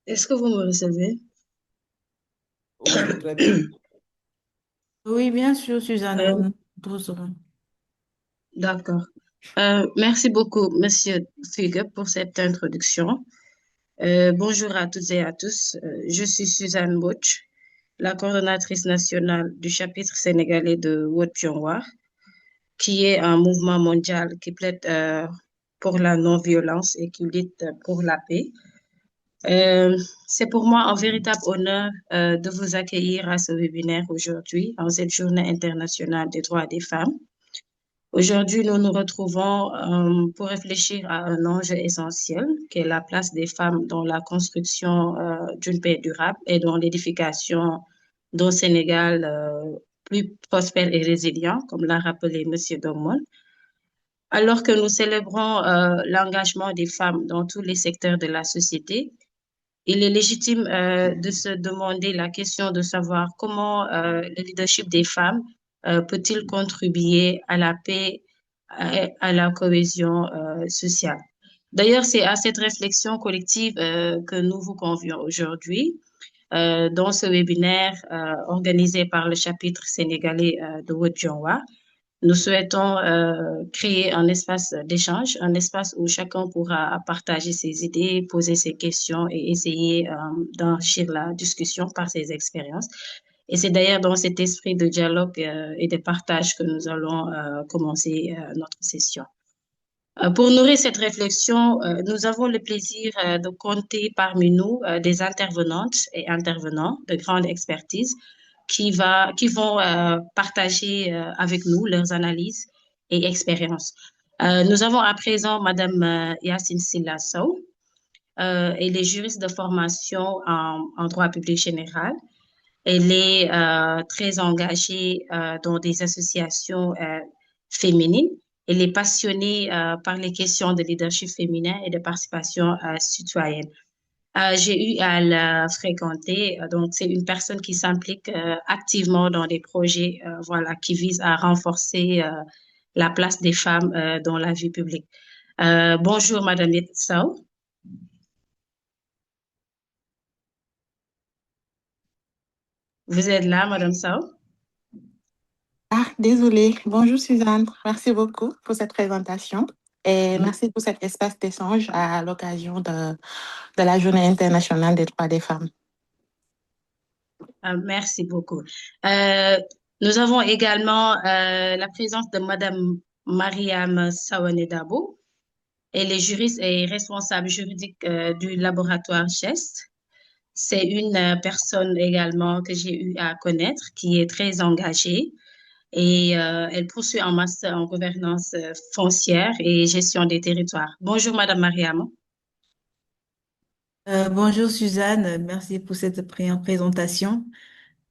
Est-ce que vous me recevez? Oui, très bien. Oui, bien sûr, Suzanne, Euh, nous recevons. d'accord. Merci beaucoup, Monsieur Fugue, pour cette introduction. Bonjour à toutes et à tous. Je suis Suzanne Bouch, la coordonnatrice nationale du chapitre sénégalais de Wod Pionwa, qui est un mouvement mondial qui plaide pour la non-violence et qui lutte pour la paix. Euh, c'est pour moi un véritable honneur de vous accueillir à ce webinaire aujourd'hui, en cette journée internationale des droits des femmes. Aujourd'hui, nous nous retrouvons pour réfléchir à un enjeu essentiel, qui est la place des femmes dans la construction d'une paix durable et dans l'édification d'un Sénégal plus prospère et résilient, comme l'a rappelé Monsieur Domon. Alors que nous célébrons l'engagement des femmes dans tous les secteurs de la société, il est légitime de se demander la question de savoir comment le leadership des femmes peut-il contribuer à la paix, à la cohésion sociale. D'ailleurs, c'est à cette réflexion collective que nous vous convions aujourd'hui dans ce webinaire organisé par le chapitre sénégalais de Wodjongwa. Nous souhaitons créer un espace d'échange, un espace où chacun pourra partager ses idées, poser ses questions et essayer d'enrichir la discussion par ses expériences. Et c'est d'ailleurs dans cet esprit de dialogue et de partage que nous allons commencer notre session. Pour nourrir cette réflexion, nous avons le plaisir de compter parmi nous des intervenantes et intervenants de grande expertise qui vont partager avec nous leurs analyses et expériences. Nous avons à présent Madame Yacine Silasso. Elle est juriste de formation en droit public général. Elle est très engagée dans des associations féminines. Elle est passionnée par les questions de leadership féminin et de participation citoyenne. J'ai eu à la fréquenter, donc c'est une personne qui s'implique activement dans des projets voilà, qui visent à renforcer la place des femmes dans la vie publique. Bonjour, Madame Yetsao. Vous êtes là, Madame Sao? Ah, désolée. Bonjour Suzanne. Merci beaucoup pour cette présentation et merci pour cet espace d'échange à l'occasion de la Journée internationale des droits des femmes. Merci beaucoup. Euh, Nous avons également la présence de Madame Mariam Sawane-Dabo. Elle est juriste et responsable juridique du laboratoire GEST. C'est une personne également que j'ai eu à connaître qui est très engagée et elle poursuit un master en gouvernance foncière et gestion des territoires. Bonjour, Madame Mariam. Bonjour Suzanne, merci pour cette présentation.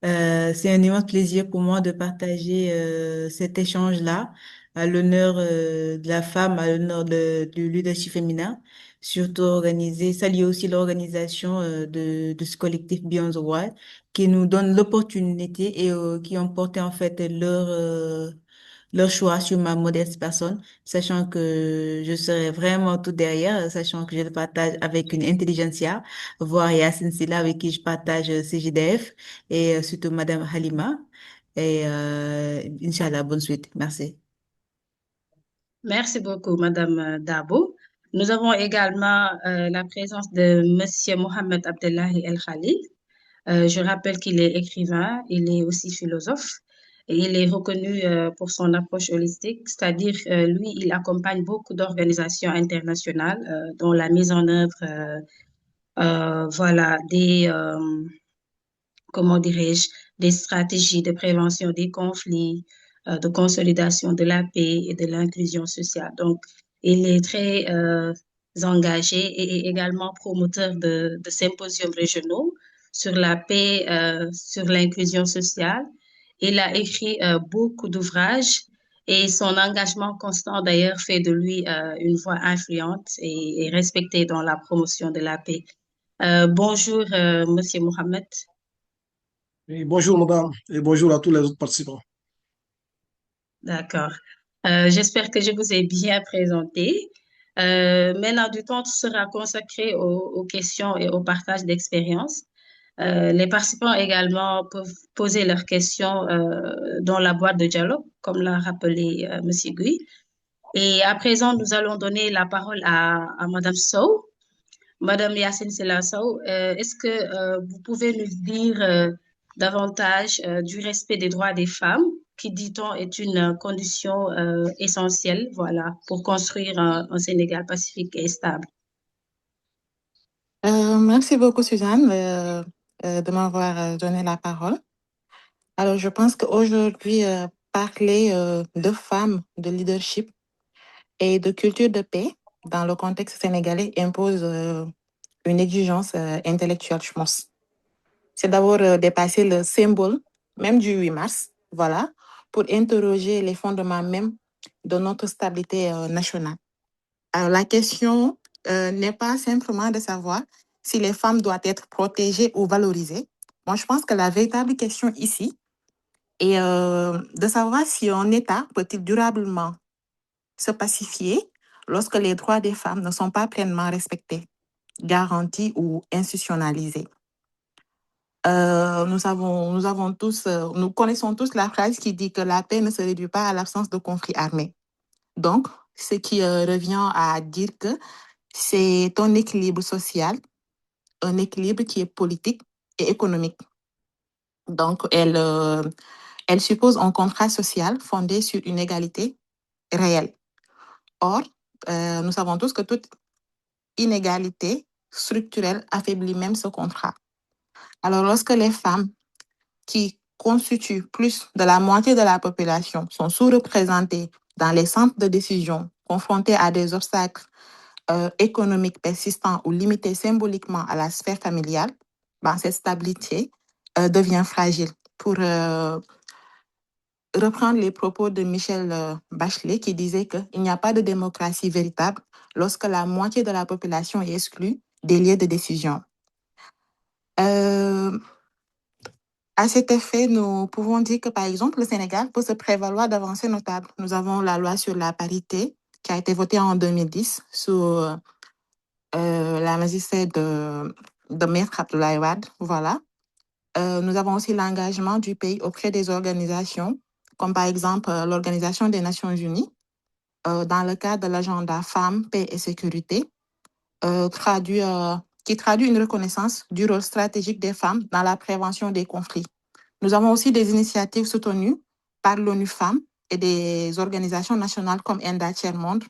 C'est un immense plaisir pour moi de partager cet échange-là à l'honneur de la femme, à l'honneur du leadership féminin, surtout organisé, saluer aussi l'organisation de ce collectif Beyond the Wall qui nous donne l'opportunité et qui ont porté en fait leur choix sur ma modeste personne, sachant que je serai vraiment tout derrière, sachant que je le partage avec une intelligentsia, voire Yacine Silla avec qui je partage CGDF et surtout Madame Halima. Et Inch'Allah, bonne suite. Merci. Merci beaucoup, Madame Dabo. Nous avons également la présence de Monsieur Mohamed Abdellahi El Khalil. Je rappelle qu'il est écrivain, il est aussi philosophe et il est reconnu pour son approche holistique, c'est-à-dire lui, il accompagne beaucoup d'organisations internationales dans la mise en œuvre, voilà, comment dirais-je, des stratégies de prévention des conflits, de consolidation de la paix et de l'inclusion sociale. Donc, il est très engagé et également promoteur de symposiums régionaux sur la paix, sur l'inclusion sociale. Il a écrit beaucoup d'ouvrages et son engagement constant d'ailleurs fait de lui une voix influente et respectée dans la promotion de la paix. Bonjour, Monsieur Mohamed. Oui, bonjour madame et bonjour à tous les autres participants. D'accord. J'espère que je vous ai bien présenté. Maintenant, du temps sera consacré aux questions et au partage d'expériences. Les participants également peuvent poser leurs questions dans la boîte de dialogue, comme l'a rappelé Monsieur Gui. Et à présent, nous allons donner la parole à Madame Sow. Madame Yacine Selassou, est-ce que vous pouvez nous dire davantage du respect des droits des femmes, qui, dit-on, est une condition essentielle, voilà, pour construire un Sénégal pacifique et stable? Merci beaucoup, Suzanne, de m'avoir donné la parole. Alors, je pense qu'aujourd'hui, parler de femmes, de leadership et de culture de paix dans le contexte sénégalais impose une exigence intellectuelle, je pense. C'est d'abord dépasser le symbole même du 8 mars, voilà, pour interroger les fondements même de notre stabilité nationale. Alors, la question n'est pas simplement de savoir si les femmes doivent être protégées ou valorisées. Moi, je pense que la véritable question ici est de savoir si un État peut-il durablement se pacifier lorsque les droits des femmes ne sont pas pleinement respectés, garantis ou institutionnalisés. Nous connaissons tous la phrase qui dit que la paix ne se réduit pas à l'absence de conflits armés. Donc, ce qui revient à dire que c'est un équilibre social, un équilibre qui est politique et économique. Donc, elle suppose un contrat social fondé sur une égalité réelle. Or, nous savons tous que toute inégalité structurelle affaiblit même ce contrat. Alors, lorsque les femmes qui constituent plus de la moitié de la population sont sous-représentées dans les centres de décision, confrontées à des obstacles économiques persistants ou limités symboliquement à la sphère familiale, cette stabilité devient fragile. Pour reprendre les propos de Michel Bachelet qui disait qu'il n'y a pas de démocratie véritable lorsque la moitié de la population est exclue des lieux de décision. À cet effet, nous pouvons dire que, par exemple, le Sénégal peut se prévaloir d'avancées notables. Nous avons la loi sur la parité qui a été votée en 2010 sous la magistère de Maître Abdoulaye Wade. Voilà. Nous avons aussi l'engagement du pays auprès des organisations, comme par exemple l'Organisation des Nations Unies, dans le cadre de l'agenda Femmes, Paix et Sécurité, qui traduit une reconnaissance du rôle stratégique des femmes dans la prévention des conflits. Nous avons aussi des initiatives soutenues par l'ONU Femmes et des organisations nationales comme ENDA Tiers-Monde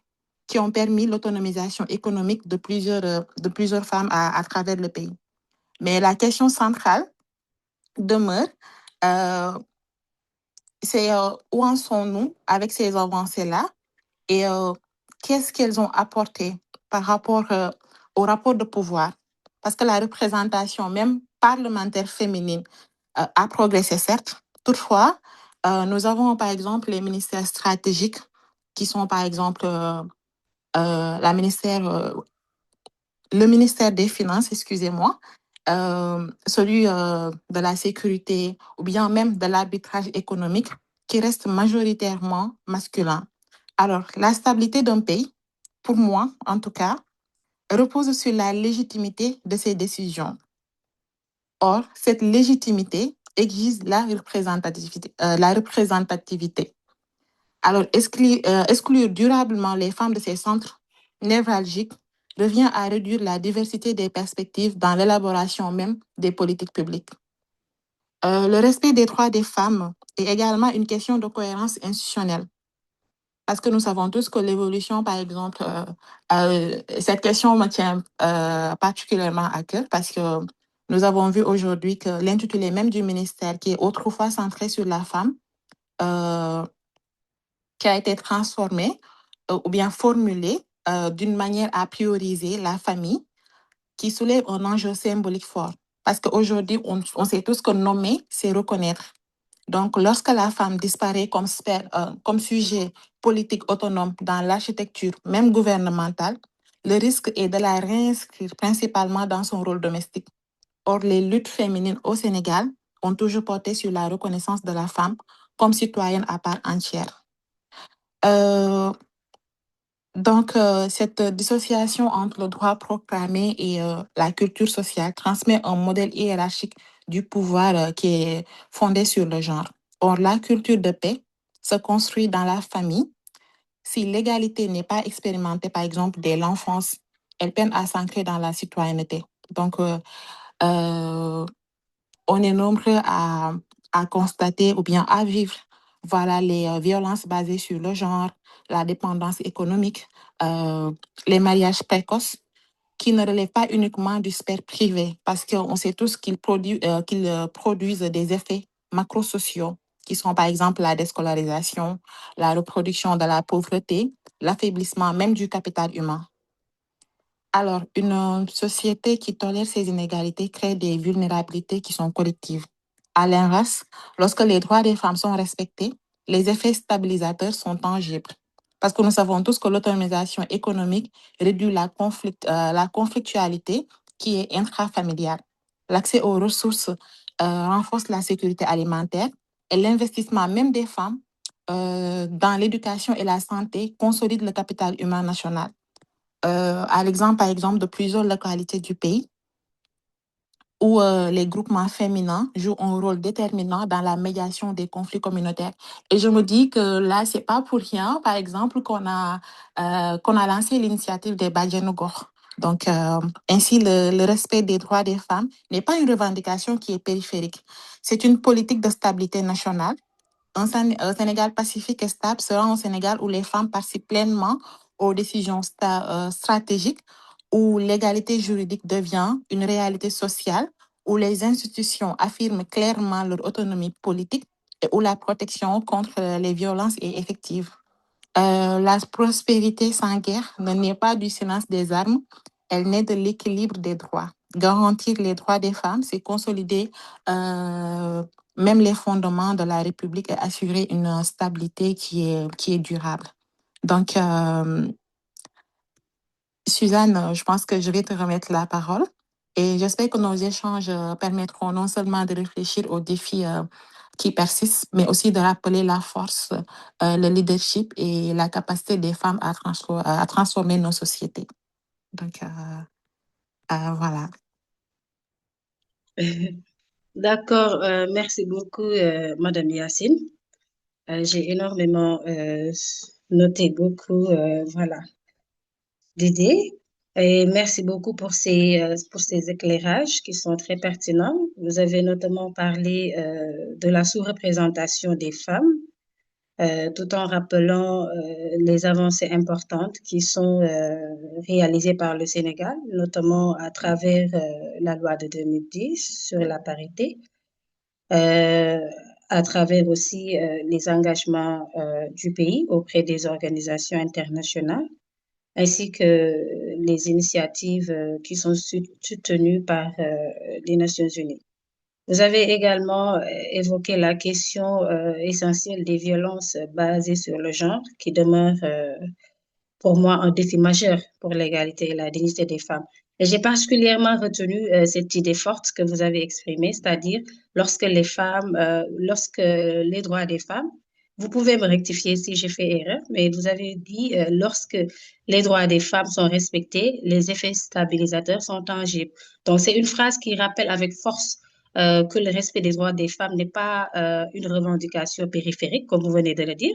qui ont permis l'autonomisation économique de plusieurs femmes à travers le pays. Mais la question centrale demeure, c'est où en sommes-nous avec ces avancées-là et qu'est-ce qu'elles ont apporté par rapport au rapport de pouvoir? Parce que la représentation même parlementaire féminine a progressé, certes. Toutefois, nous avons par exemple les ministères stratégiques qui sont par exemple le ministère des Finances, excusez-moi, celui de la sécurité ou bien même de l'arbitrage économique qui reste majoritairement masculin. Alors, la stabilité d'un pays, pour moi en tout cas, repose sur la légitimité de ses décisions. Or, cette légitimité exige la représentativité. Alors, exclure durablement les femmes de ces centres névralgiques revient à réduire la diversité des perspectives dans l'élaboration même des politiques publiques. Le respect des droits des femmes est également une question de cohérence institutionnelle. Parce que nous savons tous que l'évolution, par exemple, cette question me tient particulièrement à cœur parce que nous avons vu aujourd'hui que l'intitulé même du ministère, qui est autrefois centré sur la femme, qui a été transformé ou bien formulé d'une manière à prioriser la famille, qui soulève un enjeu symbolique fort. Parce qu'aujourd'hui, on sait tous que nommer, c'est reconnaître. Donc, lorsque la femme disparaît comme sujet politique autonome dans l'architecture, même gouvernementale, le risque est de la réinscrire principalement dans son rôle domestique. Or, les luttes féminines au Sénégal ont toujours porté sur la reconnaissance de la femme comme citoyenne à part entière. Donc, cette dissociation entre le droit proclamé et la culture sociale transmet un modèle hiérarchique du pouvoir qui est fondé sur le genre. Or, la culture de paix se construit dans la famille. Si l'égalité n'est pas expérimentée, par exemple, dès l'enfance, elle peine à s'ancrer dans la citoyenneté. Donc, euh, on est nombreux à constater ou bien à vivre voilà, les violences basées sur le genre, la dépendance économique, euh, les mariages précoces qui ne relèvent pas uniquement du sphère privé, parce qu'on sait tous qu'ils produisent des effets macrosociaux, qui sont par exemple la déscolarisation, la reproduction de la pauvreté, l'affaiblissement même du capital humain. Alors, une société qui tolère ces inégalités crée des vulnérabilités qui sont collectives. À l'inverse, lorsque les droits des femmes sont respectés, les effets stabilisateurs sont tangibles. Parce que nous savons tous que l'autonomisation économique réduit la conflictualité qui est intrafamiliale. L'accès aux ressources renforce la sécurité alimentaire et l'investissement même des femmes dans l'éducation et la santé consolide le capital humain national. À l'exemple, par exemple, de plusieurs localités du pays où les groupements féminins jouent un rôle déterminant dans la médiation des conflits communautaires. Et je me dis que là, c'est pas pour rien, par exemple, qu'on a lancé l'initiative des Bajenu Gox. Donc, ainsi, le respect des droits des femmes n'est pas une revendication qui est périphérique. C'est une politique de stabilité nationale. Un Sénégal pacifique et stable sera un Sénégal où les femmes participent pleinement aux décisions stratégiques, où l'égalité juridique devient une réalité sociale, où les institutions affirment clairement leur autonomie politique et où la protection contre les violences est effective. La prospérité sans guerre ne naît pas du silence des armes, elle naît de l'équilibre des droits. Garantir les droits des femmes, c'est consolider même les fondements de la République et assurer une stabilité qui est durable. Donc, Suzanne, je pense que je vais te remettre la parole et j'espère que nos échanges permettront non seulement de réfléchir aux défis qui persistent, mais aussi de rappeler la force, le leadership et la capacité des femmes à transformer nos sociétés. Donc, voilà. D'accord, merci beaucoup, Madame Yacine. J'ai énormément noté beaucoup, voilà, d'idées. Et merci beaucoup pour ces éclairages qui sont très pertinents. Vous avez notamment parlé de la sous-représentation des femmes, tout en rappelant les avancées importantes qui sont réalisées par le Sénégal, notamment à travers la loi de 2010 sur la parité, euh, à travers aussi les engagements du pays auprès des organisations internationales, ainsi que les initiatives qui sont soutenues par les Nations Unies. Vous avez également évoqué la question essentielle des violences basées sur le genre, qui demeure pour moi un défi majeur pour l'égalité et la dignité des femmes. Et j'ai particulièrement retenu cette idée forte que vous avez exprimée, c'est-à-dire lorsque les droits des femmes, vous pouvez me rectifier si j'ai fait erreur, mais vous avez dit lorsque les droits des femmes sont respectés, les effets stabilisateurs sont tangibles. Donc c'est une phrase qui rappelle avec force que le respect des droits des femmes n'est pas une revendication périphérique, comme vous venez de le dire,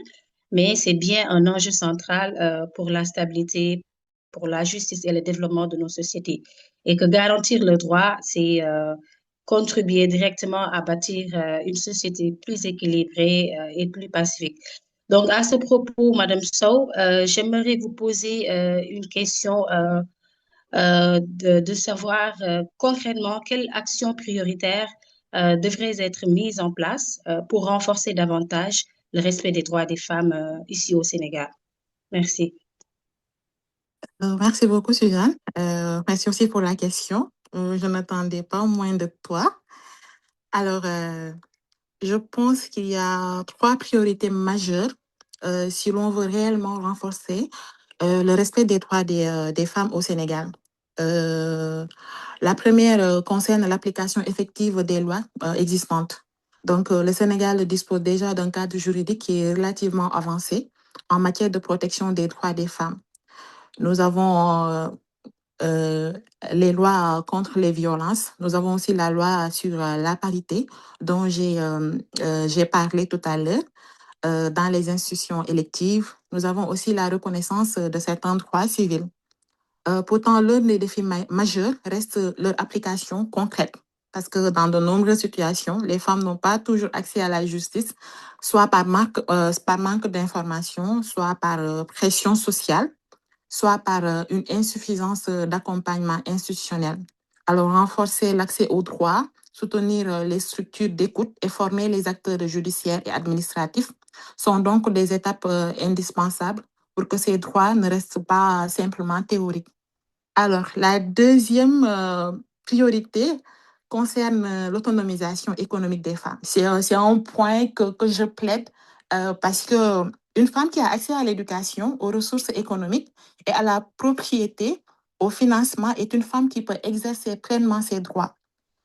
mais c'est bien un enjeu central pour la stabilité, pour la justice et le développement de nos sociétés. Et que garantir le droit, c'est contribuer directement à bâtir une société plus équilibrée et plus pacifique. Donc, à ce propos, Madame Sow, j'aimerais vous poser une question de savoir concrètement quelles actions prioritaires devraient être mises en place pour renforcer davantage le respect des droits des femmes ici au Sénégal. Merci. Merci beaucoup, Suzanne. Merci aussi pour la question. Je n'attendais pas moins de toi. Alors, je pense qu'il y a trois priorités majeures si l'on veut réellement renforcer le respect des droits des femmes au Sénégal. La première concerne l'application effective des lois existantes. Donc, le Sénégal dispose déjà d'un cadre juridique qui est relativement avancé en matière de protection des droits des femmes. Nous avons euh, les lois contre les violences. Nous avons aussi la loi sur la parité dont j'ai parlé tout à l'heure dans les institutions électives. Nous avons aussi la reconnaissance de certains droits civils. Pourtant, l'un des défis majeurs reste leur application concrète. Parce que dans de nombreuses situations, les femmes n'ont pas toujours accès à la justice, soit par manque d'information, soit par pression sociale, soit par une insuffisance d'accompagnement institutionnel. Alors, renforcer l'accès aux droits, soutenir les structures d'écoute et former les acteurs judiciaires et administratifs sont donc des étapes indispensables pour que ces droits ne restent pas simplement théoriques. Alors, la deuxième priorité concerne l'autonomisation économique des femmes. C'est un point que je plaide parce que une femme qui a accès à l'éducation, aux ressources économiques et à la propriété, au financement, est une femme qui peut exercer pleinement ses droits.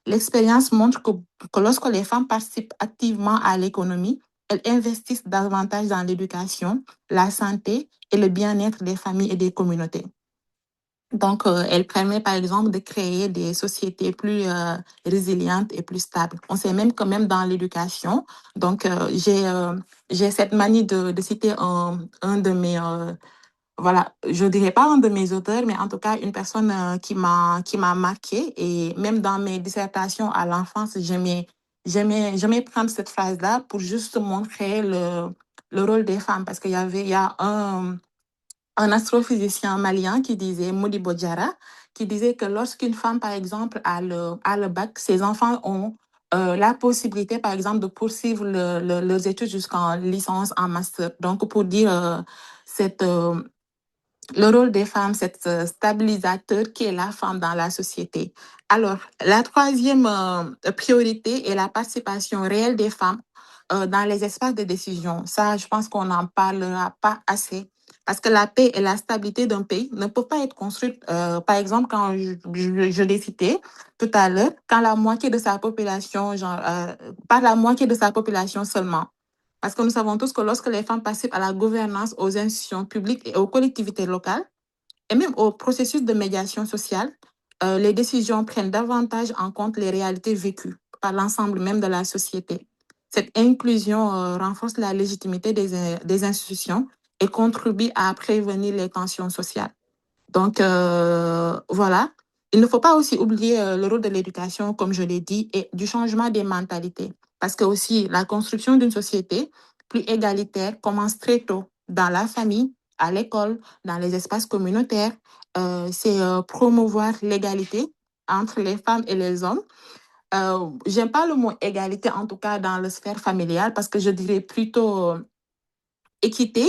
L'expérience montre que lorsque les femmes participent activement à l'économie, elles investissent davantage dans l'éducation, la santé et le bien-être des familles et des communautés. Donc, elle permet, par exemple, de créer des sociétés plus résilientes et plus stables. On sait même que même dans l'éducation, donc j'ai cette manie de citer un de mes, voilà, je dirais pas un de mes auteurs, mais en tout cas une personne qui m'a marqué. Et même dans mes dissertations à l'enfance, j'aimais prendre cette phrase-là pour juste montrer le rôle des femmes. Parce il y a un astrophysicien malien qui disait, Modibo Diarra, qui disait que lorsqu'une femme, par exemple, a le bac, ses enfants ont la possibilité, par exemple, de poursuivre leurs études jusqu'en licence, en master. Donc, pour dire cette, le rôle des femmes, cet stabilisateur qui est la femme dans la société. Alors, la troisième priorité est la participation réelle des femmes dans les espaces de décision. Ça, je pense qu'on n'en parlera pas assez. Parce que la paix et la stabilité d'un pays ne peuvent pas être construites, par exemple, quand je l'ai cité tout à l'heure, quand la moitié de sa population, par la moitié de sa population seulement. Parce que nous savons tous que lorsque les femmes participent à la gouvernance, aux institutions publiques et aux collectivités locales, et même au processus de médiation sociale, les décisions prennent davantage en compte les réalités vécues par l'ensemble même de la société. Cette inclusion renforce la légitimité des institutions et contribue à prévenir les tensions sociales. Donc, voilà. Il ne faut pas aussi oublier le rôle de l'éducation, comme je l'ai dit, et du changement des mentalités. Parce que aussi, la construction d'une société plus égalitaire commence très tôt, dans la famille, à l'école, dans les espaces communautaires. C'est promouvoir l'égalité entre les femmes et les hommes. J'aime pas le mot égalité, en tout cas dans la sphère familiale, parce que je dirais plutôt équité,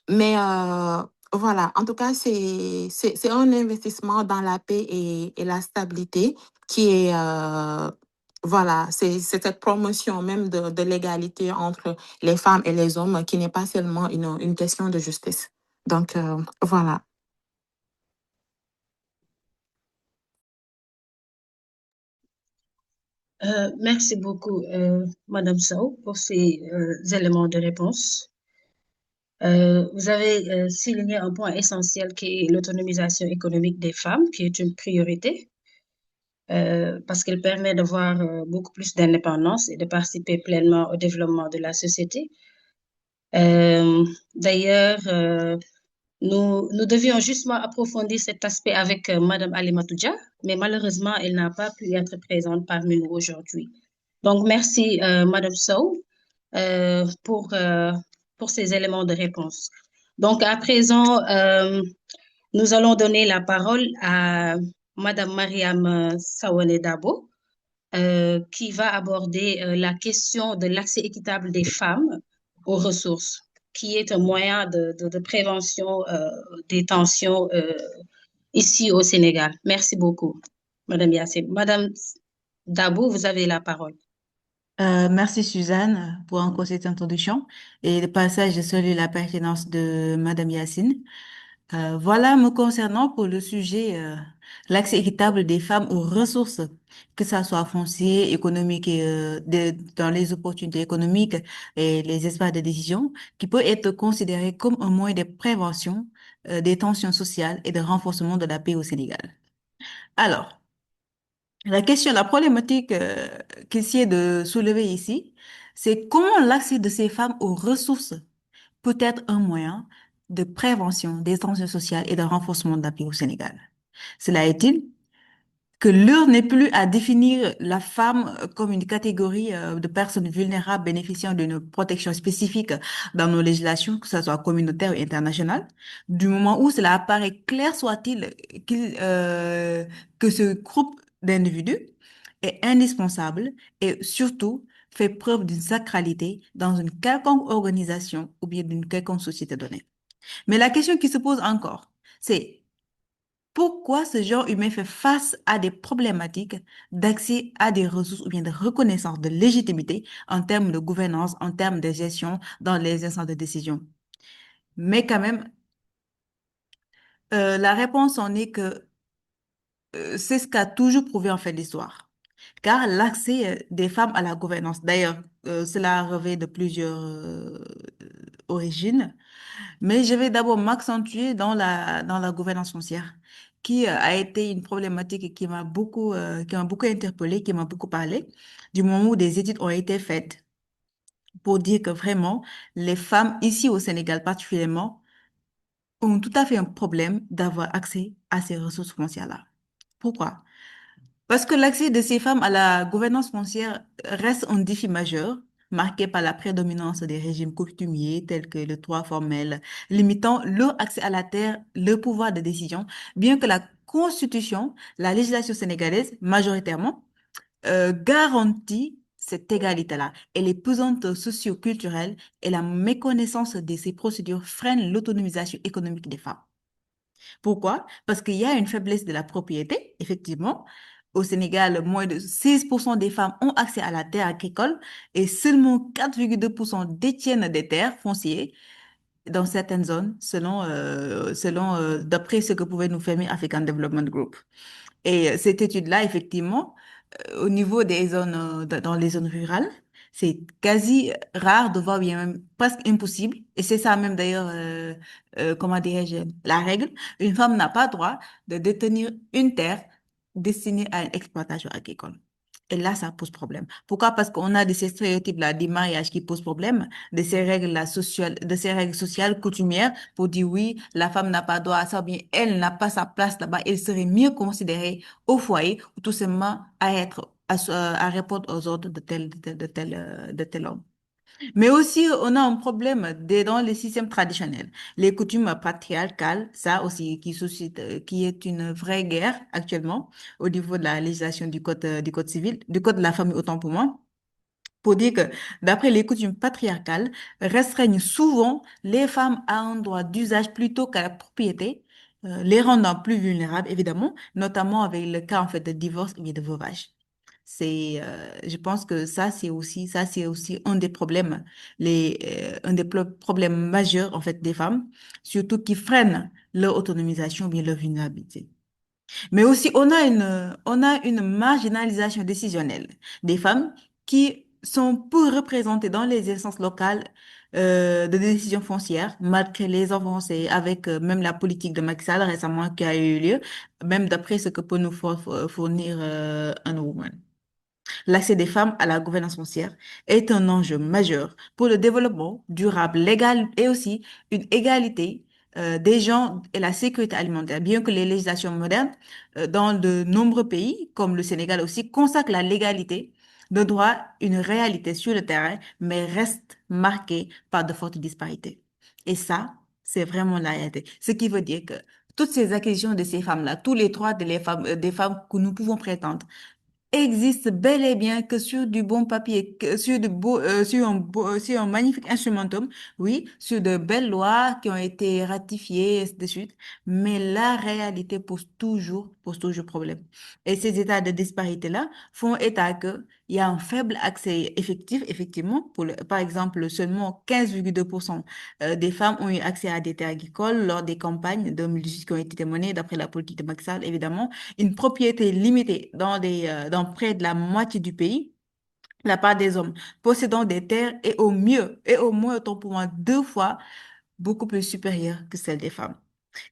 mais voilà, en tout cas, c'est un investissement dans la paix et la stabilité qui est, voilà, c'est cette promotion même de l'égalité entre les femmes et les hommes qui n'est pas seulement une question de justice. Donc, voilà. Merci beaucoup, Madame Sow, pour ces éléments de réponse. Vous avez souligné un point essentiel qui est l'autonomisation économique des femmes, qui est une priorité, parce qu'elle permet d'avoir beaucoup plus d'indépendance et de participer pleinement au développement de la société. D'ailleurs, nous devions justement approfondir cet aspect avec Madame Ali Matoudia, mais malheureusement, elle n'a pas pu être présente parmi nous aujourd'hui. Donc, merci, Madame Sow, euh, pour, euh, pour ces éléments de réponse. Donc, à présent, nous allons donner la parole à Madame Mariam Sawane Dabo, qui va aborder la question de l'accès équitable des femmes aux ressources, qui est un moyen de prévention des tensions ici au Sénégal. Merci beaucoup, Madame Yassine. Madame Dabo, vous avez la parole. Merci Suzanne pour encore cette introduction et le passage je salue la pertinence de Madame Yacine. Voilà me concernant pour le sujet l'accès équitable des femmes aux ressources, que ça soit foncier, économique et dans les opportunités économiques et les espaces de décision, qui peut être considéré comme un moyen de prévention des tensions sociales et de renforcement de la paix au Sénégal. Alors, la problématique qu'il s'y est de soulever ici, c'est comment l'accès de ces femmes aux ressources peut être un moyen de prévention des tensions sociales et de renforcement de la paix au Sénégal. Cela est-il que l'heure n'est plus à définir la femme comme une catégorie de personnes vulnérables bénéficiant d'une protection spécifique dans nos législations, que ce soit communautaire ou internationale, du moment où cela apparaît clair soit-il que ce groupe d'individus est indispensable et surtout fait preuve d'une sacralité dans une quelconque organisation ou bien d'une quelconque société donnée. Mais la question qui se pose encore, c'est pourquoi ce genre humain fait face à des problématiques d'accès à des ressources ou bien de reconnaissance de légitimité en termes de gouvernance, en termes de gestion dans les instances de décision. Mais quand même, la réponse en est que c'est ce qu'a toujours prouvé en fait l'histoire. Car l'accès des femmes à la gouvernance, d'ailleurs, cela revêt de plusieurs origines. Mais je vais d'abord m'accentuer dans la gouvernance foncière, qui a été une problématique qui m'a beaucoup interpellée, qui m'a beaucoup parlé, du moment où des études ont été faites pour dire que vraiment, les femmes ici au Sénégal particulièrement ont tout à fait un problème d'avoir accès à ces ressources foncières-là. Pourquoi? Parce que l'accès de ces femmes à la gouvernance foncière reste un défi majeur, marqué par la prédominance des régimes coutumiers tels que le droit formel, limitant leur accès à la terre, leur pouvoir de décision, bien que la Constitution, la législation sénégalaise, majoritairement, garantit cette égalité-là. Et les pesantes socio-culturelles et la méconnaissance de ces procédures freinent l'autonomisation économique des femmes. Pourquoi? Parce qu'il y a une faiblesse de la propriété, effectivement. Au Sénégal, moins de 16% des femmes ont accès à la terre agricole et seulement 4,2% détiennent des terres foncières dans certaines zones, d'après ce que pouvait nous faire African Development Group. Et cette étude-là, effectivement, au niveau des zones, dans les zones rurales, c'est quasi rare de voir, bien même presque impossible. Et c'est ça même d'ailleurs, comment dirais-je, la règle. Une femme n'a pas droit de détenir une terre destinée à une exploitation agricole. Et là, ça pose problème. Pourquoi? Parce qu'on a de ces stéréotypes-là, des mariages qui posent problème, de ces règles sociales coutumières pour dire oui, la femme n'a pas droit à ça, ou bien elle n'a pas sa place là-bas, elle serait mieux considérée au foyer ou tout simplement à répondre aux ordres de tel homme. Mais aussi, on a un problème dans les systèmes traditionnels. Les coutumes patriarcales, ça aussi, qui est une vraie guerre actuellement au niveau de la législation du code civil, du code de la famille, autant pour moi, pour dire que, d'après les coutumes patriarcales, restreignent souvent les femmes à un droit d'usage plutôt qu'à la propriété, les rendant plus vulnérables, évidemment, notamment avec le cas, en fait, de divorce ou bien de veuvage. Je pense que ça, c'est aussi un des problèmes, un des problèmes majeurs, en fait, des femmes, surtout qui freinent leur autonomisation ou bien leur vulnérabilité. Mais aussi, on a une marginalisation décisionnelle des femmes qui sont peu représentées dans les instances locales de décision foncière, malgré les avancées avec même la politique de Macky Sall récemment qui a eu lieu, même d'après ce que peut nous fournir un woman. L'accès des femmes à la gouvernance foncière est un enjeu majeur pour le développement durable, légal et aussi une égalité des gens et la sécurité alimentaire. Bien que les législations modernes dans de nombreux pays, comme le Sénégal aussi, consacrent la légalité de droit, une réalité sur le terrain, mais restent marquées par de fortes disparités. Et ça, c'est vraiment la réalité. Ce qui veut dire que toutes ces acquisitions de ces femmes-là, tous les droits des femmes que nous pouvons prétendre, existe bel et bien que sur du bon papier, sur un magnifique instrumentum, oui, sur de belles lois qui ont été ratifiées, et ainsi de suite. Mais la réalité pose toujours problème. Et ces états de disparité-là font état que il y a un faible accès effectif, effectivement. Par exemple, seulement 15,2% des femmes ont eu accès à des terres agricoles lors des campagnes 2018 qui ont été menées d'après la politique de Macky Sall, évidemment une propriété limitée dans près de la moitié du pays, la part des hommes possédant des terres est au mieux et au moins autant pour moi 2 fois beaucoup plus supérieure que celle des femmes.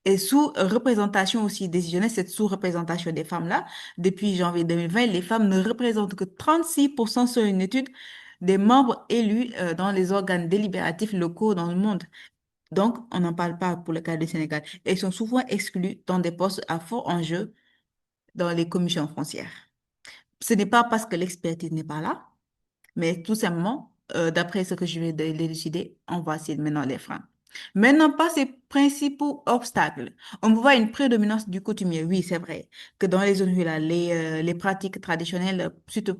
Et sous-représentation aussi décisionnelle, cette sous-représentation des femmes-là, depuis janvier 2020, les femmes ne représentent que 36% sur une étude des membres élus dans les organes délibératifs locaux dans le monde. Donc, on n'en parle pas pour le cas du Sénégal. Elles sont souvent exclues dans des postes à fort enjeu dans les commissions foncières. Ce n'est pas parce que l'expertise n'est pas là, mais tout simplement, d'après ce que je vais d'élucider, on va essayer maintenant les freins. Maintenant, pas ces principaux obstacles. On voit une prédominance du coutumier. Oui, c'est vrai que dans les zones rurales, les pratiques traditionnelles, surtout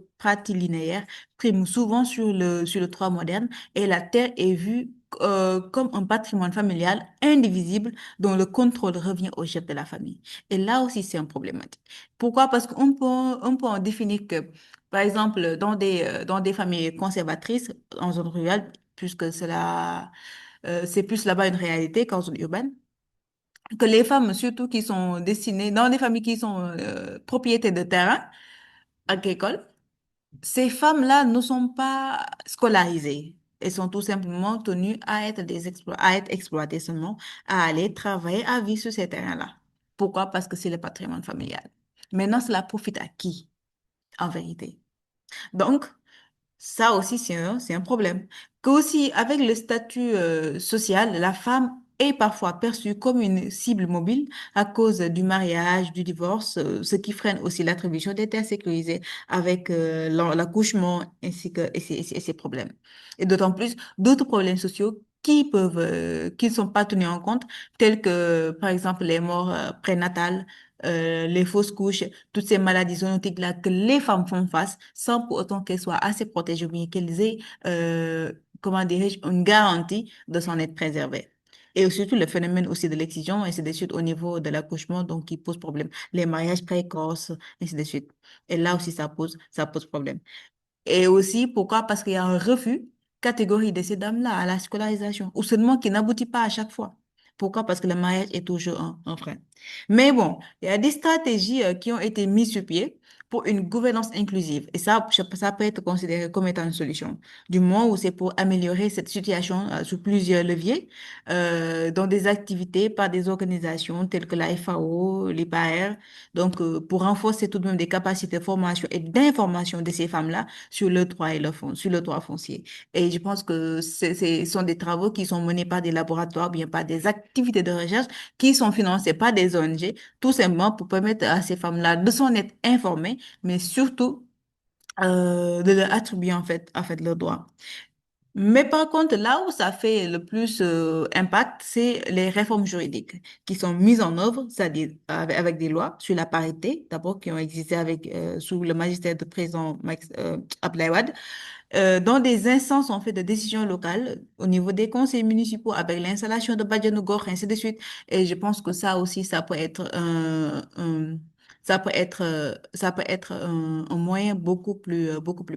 linéaires, priment souvent sur le droit moderne et la terre est vue comme un patrimoine familial indivisible dont le contrôle revient au chef de la famille. Et là aussi, c'est un problématique. Pourquoi? Parce on peut en définir que par exemple, dans des familles conservatrices, en zone rurale, puisque c'est plus là-bas une réalité qu'en zone urbaine, que les femmes, surtout qui sont destinées, dans des familles qui sont propriétaires de terrain agricoles, ces femmes-là ne sont pas scolarisées. Elles sont tout simplement tenues à être à être exploitées seulement, à aller travailler, à vivre sur ces terrains-là. Pourquoi? Parce que c'est le patrimoine familial. Maintenant, cela profite à qui, en vérité? Donc, ça aussi, c'est un problème. Que aussi, avec le statut social, la femme est parfois perçue comme une cible mobile à cause du mariage, du divorce, ce qui freine aussi l'attribution des terres sécurisées avec l'accouchement ainsi que et ces problèmes. Et d'autant plus d'autres problèmes sociaux qui ne sont pas tenus en compte, tels que, par exemple, les morts prénatales, les fausses couches, toutes ces maladies zoonotiques-là que les femmes font face sans pour autant qu'elles soient assez protégées ou bien qu'elles aient, comment dirais-je, une garantie de s'en être préservées. Et surtout le phénomène aussi de l'excision, ainsi de suite, au niveau de l'accouchement, donc qui pose problème. Les mariages précoces, ainsi de suite. Et là aussi, ça pose problème. Et aussi, pourquoi? Parce qu'il y a un refus catégorique de ces dames-là à la scolarisation, ou seulement qui n'aboutit pas à chaque fois. Pourquoi? Parce que le mariage est toujours un frein. Mais bon, il y a des stratégies qui ont été mises sur pied pour une gouvernance inclusive. Et ça peut être considéré comme étant une solution. Du moment où c'est pour améliorer cette situation sous plusieurs leviers, dans des activités par des organisations telles que la FAO, l'IPAR, donc pour renforcer tout de même des capacités de formation et d'information de ces femmes-là sur le droit sur le droit foncier. Et je pense que ce sont des travaux qui sont menés par des laboratoires, bien par des activités de recherche qui sont financées par des ONG, tout simplement pour permettre à ces femmes-là de s'en être informées, mais surtout de leur attribuer en fait leurs droits. Mais par contre, là où ça fait le plus impact, c'est les réformes juridiques qui sont mises en œuvre, c'est-à-dire avec des lois sur la parité, d'abord qui ont existé sous le magistère de président Abdoulaye Wade, dans des instances en fait de décision locale au niveau des conseils municipaux avec l'installation de Badianou Gox, ainsi de suite. Et je pense que ça aussi, ça peut être un moyen beaucoup plus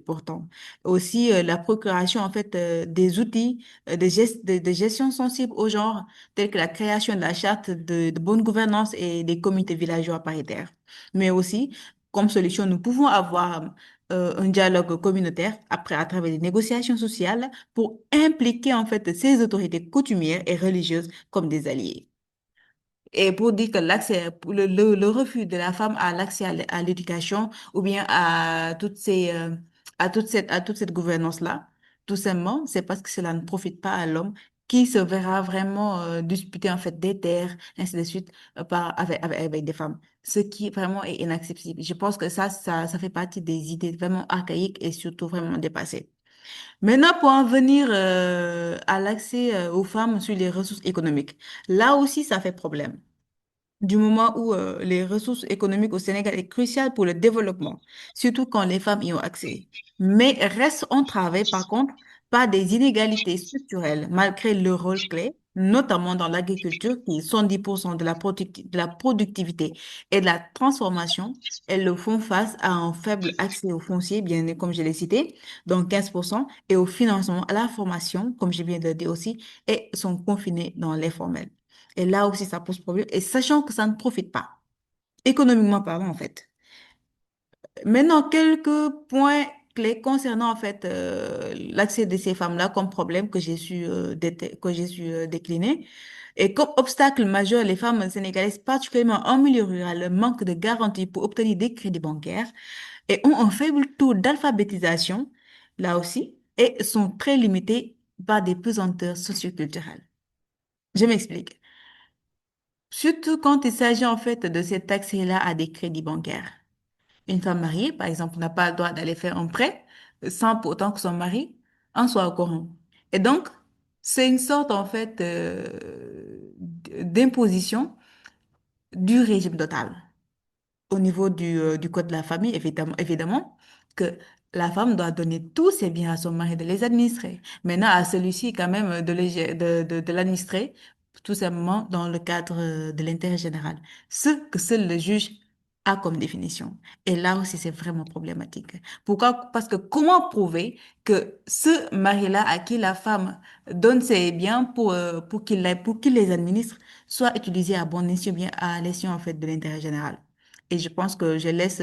portant. Aussi, la procuration en fait des outils de gestion sensible au genre, tels que la création de la charte de bonne gouvernance et des comités villageois paritaires. Mais aussi, comme solution, nous pouvons avoir un dialogue communautaire après à travers des négociations sociales pour impliquer en fait ces autorités coutumières et religieuses comme des alliés. Et pour dire que le refus de la femme à l'accès à l'éducation ou bien à à toute cette gouvernance-là, tout simplement, c'est parce que cela ne profite pas à l'homme qui se verra vraiment disputer en fait des terres, ainsi de suite, avec des femmes. Ce qui vraiment est inacceptable. Je pense que ça fait partie des idées vraiment archaïques et surtout vraiment dépassées. Maintenant, pour en venir à l'accès aux femmes sur les ressources économiques, là aussi, ça fait problème du moment où les ressources économiques au Sénégal est cruciales pour le développement, surtout quand les femmes y ont accès. Mais restent entravées, par contre, par des inégalités structurelles, malgré leur rôle clé, notamment dans l'agriculture, qui est 70% de de la productivité et de la transformation. Elles font face à un faible accès au foncier, bien comme je l'ai cité, donc 15%, et au financement, à la formation, comme je viens de le dire aussi, et sont confinées dans l'informel. Et là aussi, ça pose problème. Et sachant que ça ne profite pas, économiquement parlant, en fait. Maintenant, quelques points clés concernant en fait l'accès de ces femmes-là comme problème que j'ai su décliner. Et comme obstacle majeur, les femmes sénégalaises, particulièrement en milieu rural, le manque de garanties pour obtenir des crédits bancaires et ont un faible taux d'alphabétisation, là aussi, et sont très limitées par des pesanteurs socioculturelles. Je m'explique. Surtout quand il s'agit en fait de cet accès-là à des crédits bancaires. Une femme mariée, par exemple, n'a pas le droit d'aller faire un prêt sans pour autant que son mari en soit au courant. Et donc, c'est une sorte en fait d'imposition du régime total. Au niveau du code de la famille, évidemment, que la femme doit donner tous ses biens à son mari, de les administrer. Maintenant, à celui-ci, quand même, de l'administrer, tout simplement dans le cadre de l'intérêt général. Ce que seul le juge a comme définition. Et là aussi, c'est vraiment problématique. Pourquoi? Parce que comment prouver que ce mari-là à qui la femme donne ses biens pour qu'il les administre soit utilisé à bon escient, bien à l'escient, en fait, de l'intérêt général? Et je pense que je laisse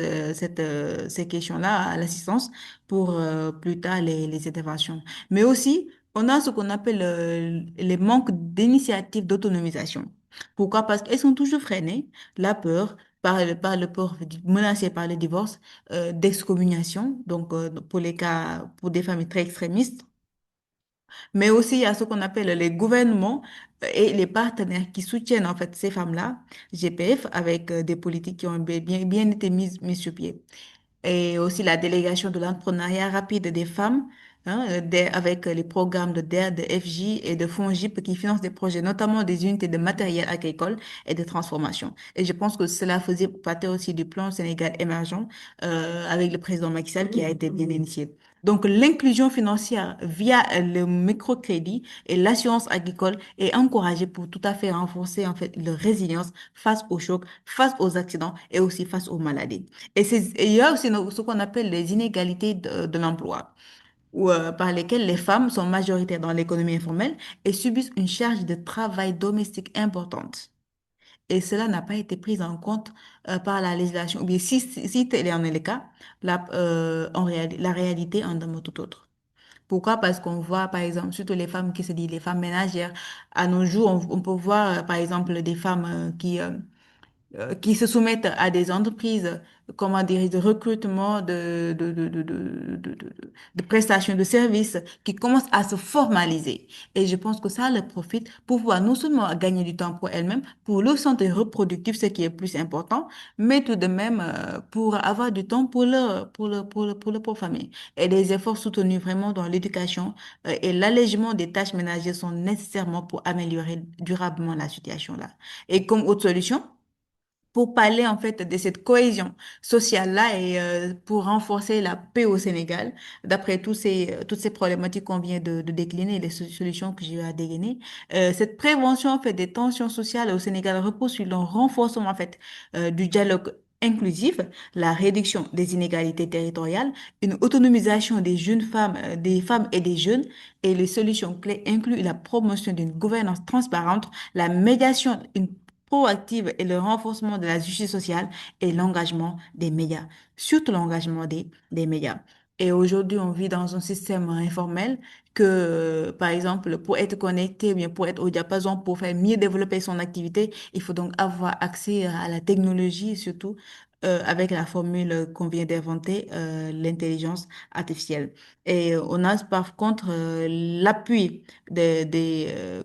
ces questions-là à l'assistance pour plus tard les interventions. Mais aussi, on a ce qu'on appelle les manques d'initiative d'autonomisation. Pourquoi? Parce qu'elles sont toujours freinées, la peur, par le peur menacé par le divorce, d'excommunication, donc pour les cas, pour des familles très extrémistes. Mais aussi, il y a ce qu'on appelle les gouvernements et les partenaires qui soutiennent en fait ces femmes-là, GPF, avec des politiques qui ont bien été mises sur pied et aussi la délégation de l'entrepreneuriat rapide des femmes, hein, avec les programmes de DER, de FJ et de FONGIP qui financent des projets, notamment des unités de matériel agricole et de transformation. Et je pense que cela faisait partie aussi du plan Sénégal émergent avec le président Macky Sall qui a été bien initié. Donc, l'inclusion financière via le microcrédit et l'assurance agricole est encouragée pour tout à fait renforcer en fait leur résilience face aux chocs, face aux accidents et aussi face aux maladies. Et il y a aussi ce qu'on appelle les inégalités de l'emploi, par lesquelles les femmes sont majoritaires dans l'économie informelle et subissent une charge de travail domestique importante. Et cela n'a pas été pris en compte par la législation. Ou bien si tel en est le cas, la réalité en demeure tout autre. Pourquoi? Parce qu'on voit, par exemple, surtout les femmes qui se disent les femmes ménagères, à nos jours, on peut voir, par exemple, des femmes qui se soumettent à des entreprises, comment dire, de recrutement, de prestations de services, qui commencent à se formaliser. Et je pense que ça leur profite pour pouvoir non seulement gagner du temps pour elles-mêmes, pour leur santé reproductive, ce qui est plus important, mais tout de même pour avoir du temps pour leur propre famille. Et des efforts soutenus vraiment dans l'éducation et l'allègement des tâches ménagères sont nécessairement pour améliorer durablement la situation là. Et comme autre solution, pour parler en fait de cette cohésion sociale-là et pour renforcer la paix au Sénégal, d'après toutes ces problématiques qu'on vient de décliner, les solutions que j'ai eu à dégainer, cette prévention en fait des tensions sociales au Sénégal repose sur le renforcement en fait du dialogue inclusif, la réduction des inégalités territoriales, une autonomisation des jeunes femmes, des femmes et des jeunes, et les solutions clés incluent la promotion d'une gouvernance transparente, la médiation, une proactive et le renforcement de la justice sociale et l'engagement des médias, surtout l'engagement des médias. Et aujourd'hui, on vit dans un système informel que, par exemple, pour être connecté, ou bien pour être au diapason, pour faire mieux développer son activité, il faut donc avoir accès à la technologie, surtout avec la formule qu'on vient d'inventer, l'intelligence artificielle. Et on a par contre l'appui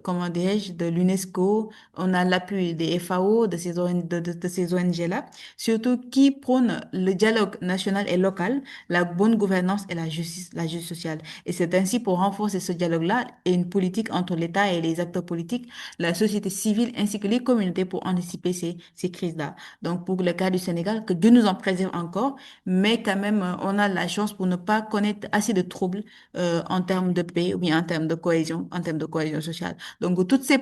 comment dirais-je, de l'UNESCO, on a l'appui des FAO, de ces ONG-là, surtout qui prônent le dialogue national et local, la bonne gouvernance et la justice sociale. Et c'est ainsi pour renforcer ce dialogue-là et une politique entre l'État et les acteurs politiques, la société civile ainsi que les communautés pour anticiper ces crises-là. Donc pour le cas du Sénégal, que Dieu nous en préserve encore, mais quand même, on a la chance pour ne pas connaître assez de troubles en termes de paix ou bien en termes de cohésion sociale. Donc, tous ces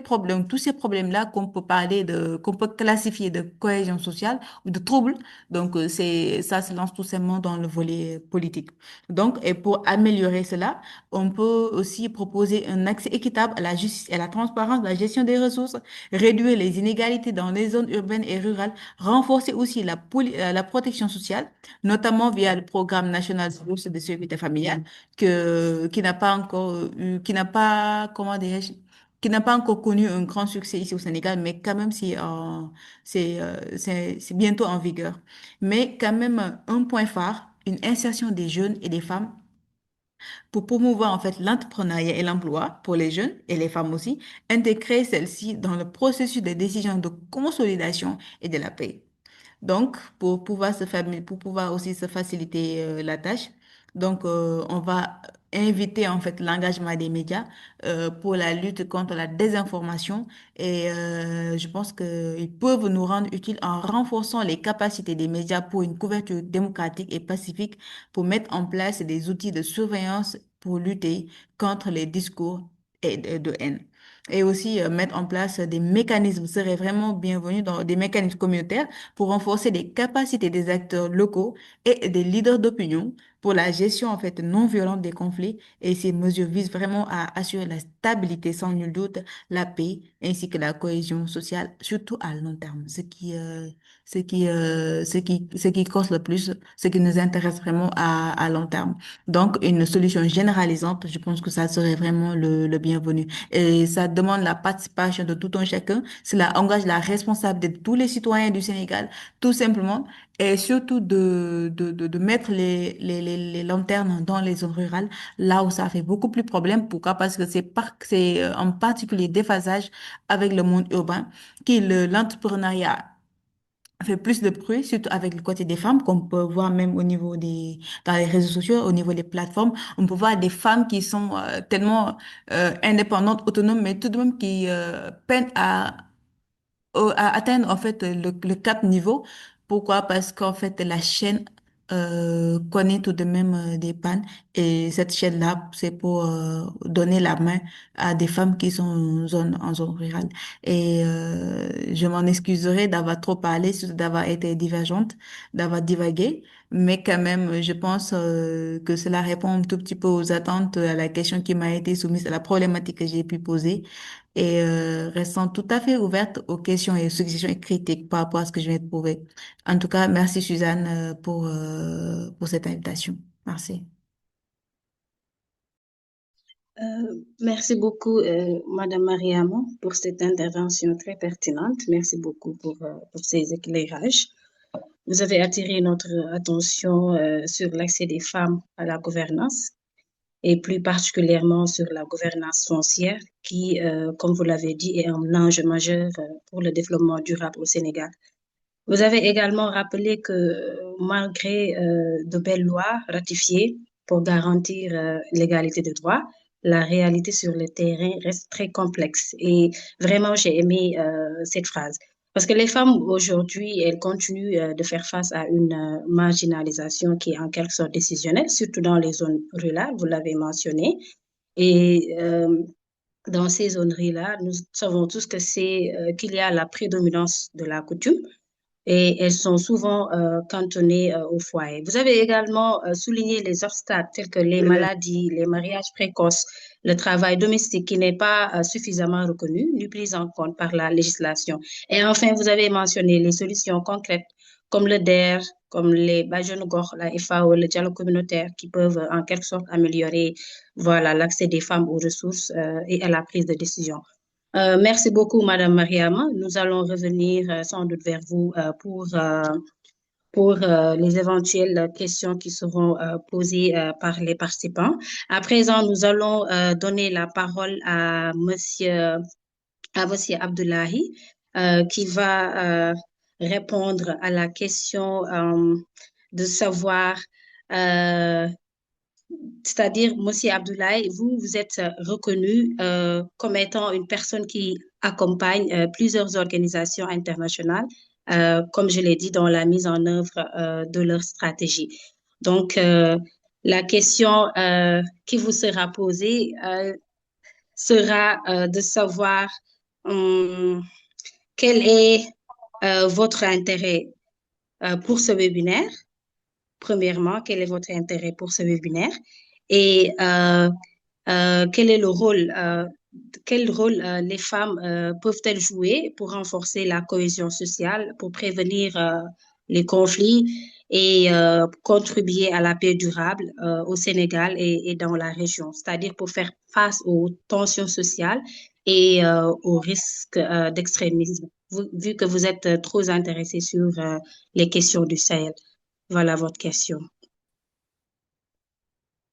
problèmes-là qu'on peut classifier de cohésion sociale ou de troubles, donc ça se lance tout simplement dans le volet politique. Donc, et pour améliorer cela, on peut aussi proposer un accès équitable à la justice et à la transparence de la gestion des ressources, réduire les inégalités dans les zones urbaines et rurales, renforcer aussi la politique la protection sociale, notamment via le programme national de bourse de sécurité familiale, qui n'a pas encore qui n'a pas, comment dirais-je, qui n'a pas encore connu un grand succès ici au Sénégal, mais quand même, c'est bientôt en vigueur. Mais quand même, un point phare, une insertion des jeunes et des femmes pour promouvoir en fait l'entrepreneuriat et l'emploi pour les jeunes et les femmes aussi, intégrer celles-ci dans le processus de décision de consolidation et de la paix. Donc, pour pouvoir aussi se faciliter la tâche, donc on va inviter en fait l'engagement des médias pour la lutte contre la désinformation et je pense qu'ils peuvent nous rendre utiles en renforçant les capacités des médias pour une couverture démocratique et pacifique, pour mettre en place des outils de surveillance pour lutter contre les discours de haine. Et aussi mettre en place des mécanismes serait vraiment bienvenu dans des mécanismes communautaires pour renforcer les capacités des acteurs locaux et des leaders d'opinion pour la gestion en fait non violente des conflits. Et ces mesures visent vraiment à assurer la stabilité, sans nul doute, la paix ainsi que la cohésion sociale, surtout à long terme. Ce qui cause le plus, ce qui nous intéresse vraiment à long terme. Donc, une solution généralisante, je pense que ça serait vraiment le bienvenu. Et ça demande la participation de tout un chacun. Cela engage la responsabilité de tous les citoyens du Sénégal, tout simplement, et surtout de mettre les lanternes dans les zones rurales, là où ça fait beaucoup plus problème. Pourquoi? Parce que c'est en particulier déphasage avec le monde urbain, l'entrepreneuriat fait plus de bruit, surtout avec le côté des femmes, qu'on peut voir même dans les réseaux sociaux, au niveau des plateformes. On peut voir des femmes qui sont tellement indépendantes, autonomes, mais tout de même qui peinent à atteindre en fait le cap niveau. Pourquoi? Parce qu'en fait la chaîne connaît tout de même des pannes et cette chaîne-là, c'est pour donner la main à des femmes qui sont en zone rurale. Et je m'en excuserai d'avoir trop parlé, surtout d'avoir été divergente, d'avoir divagué, mais quand même, je pense que cela répond un tout petit peu aux attentes, à la question qui m'a été soumise, à la problématique que j'ai pu poser et restant tout à fait ouverte aux questions et aux suggestions et critiques par rapport à ce que je viens de prouver. En tout cas, merci Suzanne pour cette invitation. Merci. Merci beaucoup, Madame Mariama, pour cette intervention très pertinente. Merci beaucoup pour ces éclairages. Vous avez attiré notre attention sur l'accès des femmes à la gouvernance et plus particulièrement sur la gouvernance foncière qui, comme vous l'avez dit, est un enjeu majeur pour le développement durable au Sénégal. Vous avez également rappelé que malgré de belles lois ratifiées pour garantir l'égalité de droits, la réalité sur le terrain reste très complexe. Et vraiment, j'ai aimé cette phrase. Parce que les femmes aujourd'hui, elles continuent de faire face à une marginalisation qui est en quelque sorte décisionnelle, surtout dans les zones rurales, vous l'avez mentionné. Et dans ces zones rurales, nous savons tous que qu'il y a la prédominance de la coutume et elles sont souvent cantonnées au foyer. Vous avez également souligné les obstacles tels que les maladies, les mariages précoces, le travail domestique qui n'est pas suffisamment reconnu ni pris en compte par la législation. Et enfin, vous avez mentionné les solutions concrètes comme le DER, comme les Bajonugor, la FAO, le dialogue communautaire qui peuvent en quelque sorte améliorer voilà, l'accès des femmes aux ressources et à la prise de décision. Merci beaucoup, Madame Mariama. Nous allons revenir sans doute vers vous pour les éventuelles questions qui seront posées par les participants. À présent, nous allons donner la parole à Monsieur Abdullahi, qui va répondre à la question de savoir c'est-à-dire, Monsieur Abdoulaye, vous êtes reconnu comme étant une personne qui accompagne plusieurs organisations internationales, comme je l'ai dit, dans la mise en œuvre de leur stratégie. Donc, la question qui vous sera posée sera de savoir hum, quel est votre intérêt pour ce webinaire. Premièrement, quel est votre intérêt pour ce webinaire et quel est le rôle, quel rôle les femmes peuvent-elles jouer pour renforcer la cohésion sociale, pour prévenir les conflits et contribuer à la paix durable au Sénégal et dans la région, c'est-à-dire pour faire face aux tensions sociales et aux risques d'extrémisme, vu que vous êtes trop intéressé sur les questions du Sahel. Voilà votre question.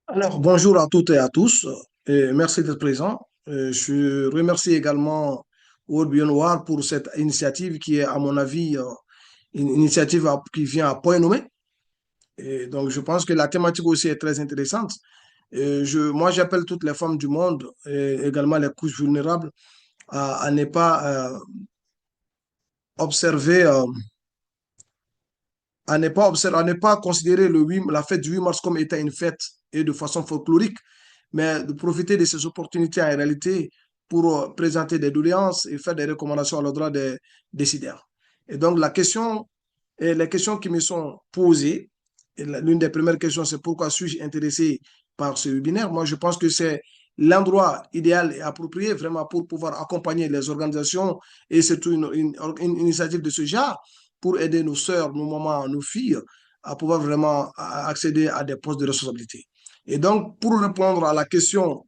Alors, bonjour à toutes et à tous, et merci d'être présent. Je remercie également World Beyond War pour cette initiative qui est, à mon avis, une initiative qui vient à point nommé. Et donc, je pense que la thématique aussi est très intéressante. Moi, j'appelle toutes les femmes du monde, et également les couches vulnérables, à ne pas observer à ne pas considérer la fête du 8 mars comme étant une fête et de façon folklorique, mais de profiter de ces opportunités en réalité pour présenter des doléances et faire des recommandations à l'endroit des décideurs. Et donc, les questions qui me sont posées, l'une des premières questions, c'est pourquoi suis-je intéressé par ce webinaire? Moi, je pense que c'est l'endroit idéal et approprié vraiment pour pouvoir accompagner les organisations et surtout une initiative de ce genre pour aider nos sœurs, nos mamans, nos filles à pouvoir vraiment accéder à des postes de responsabilité. Et donc, pour répondre à la question,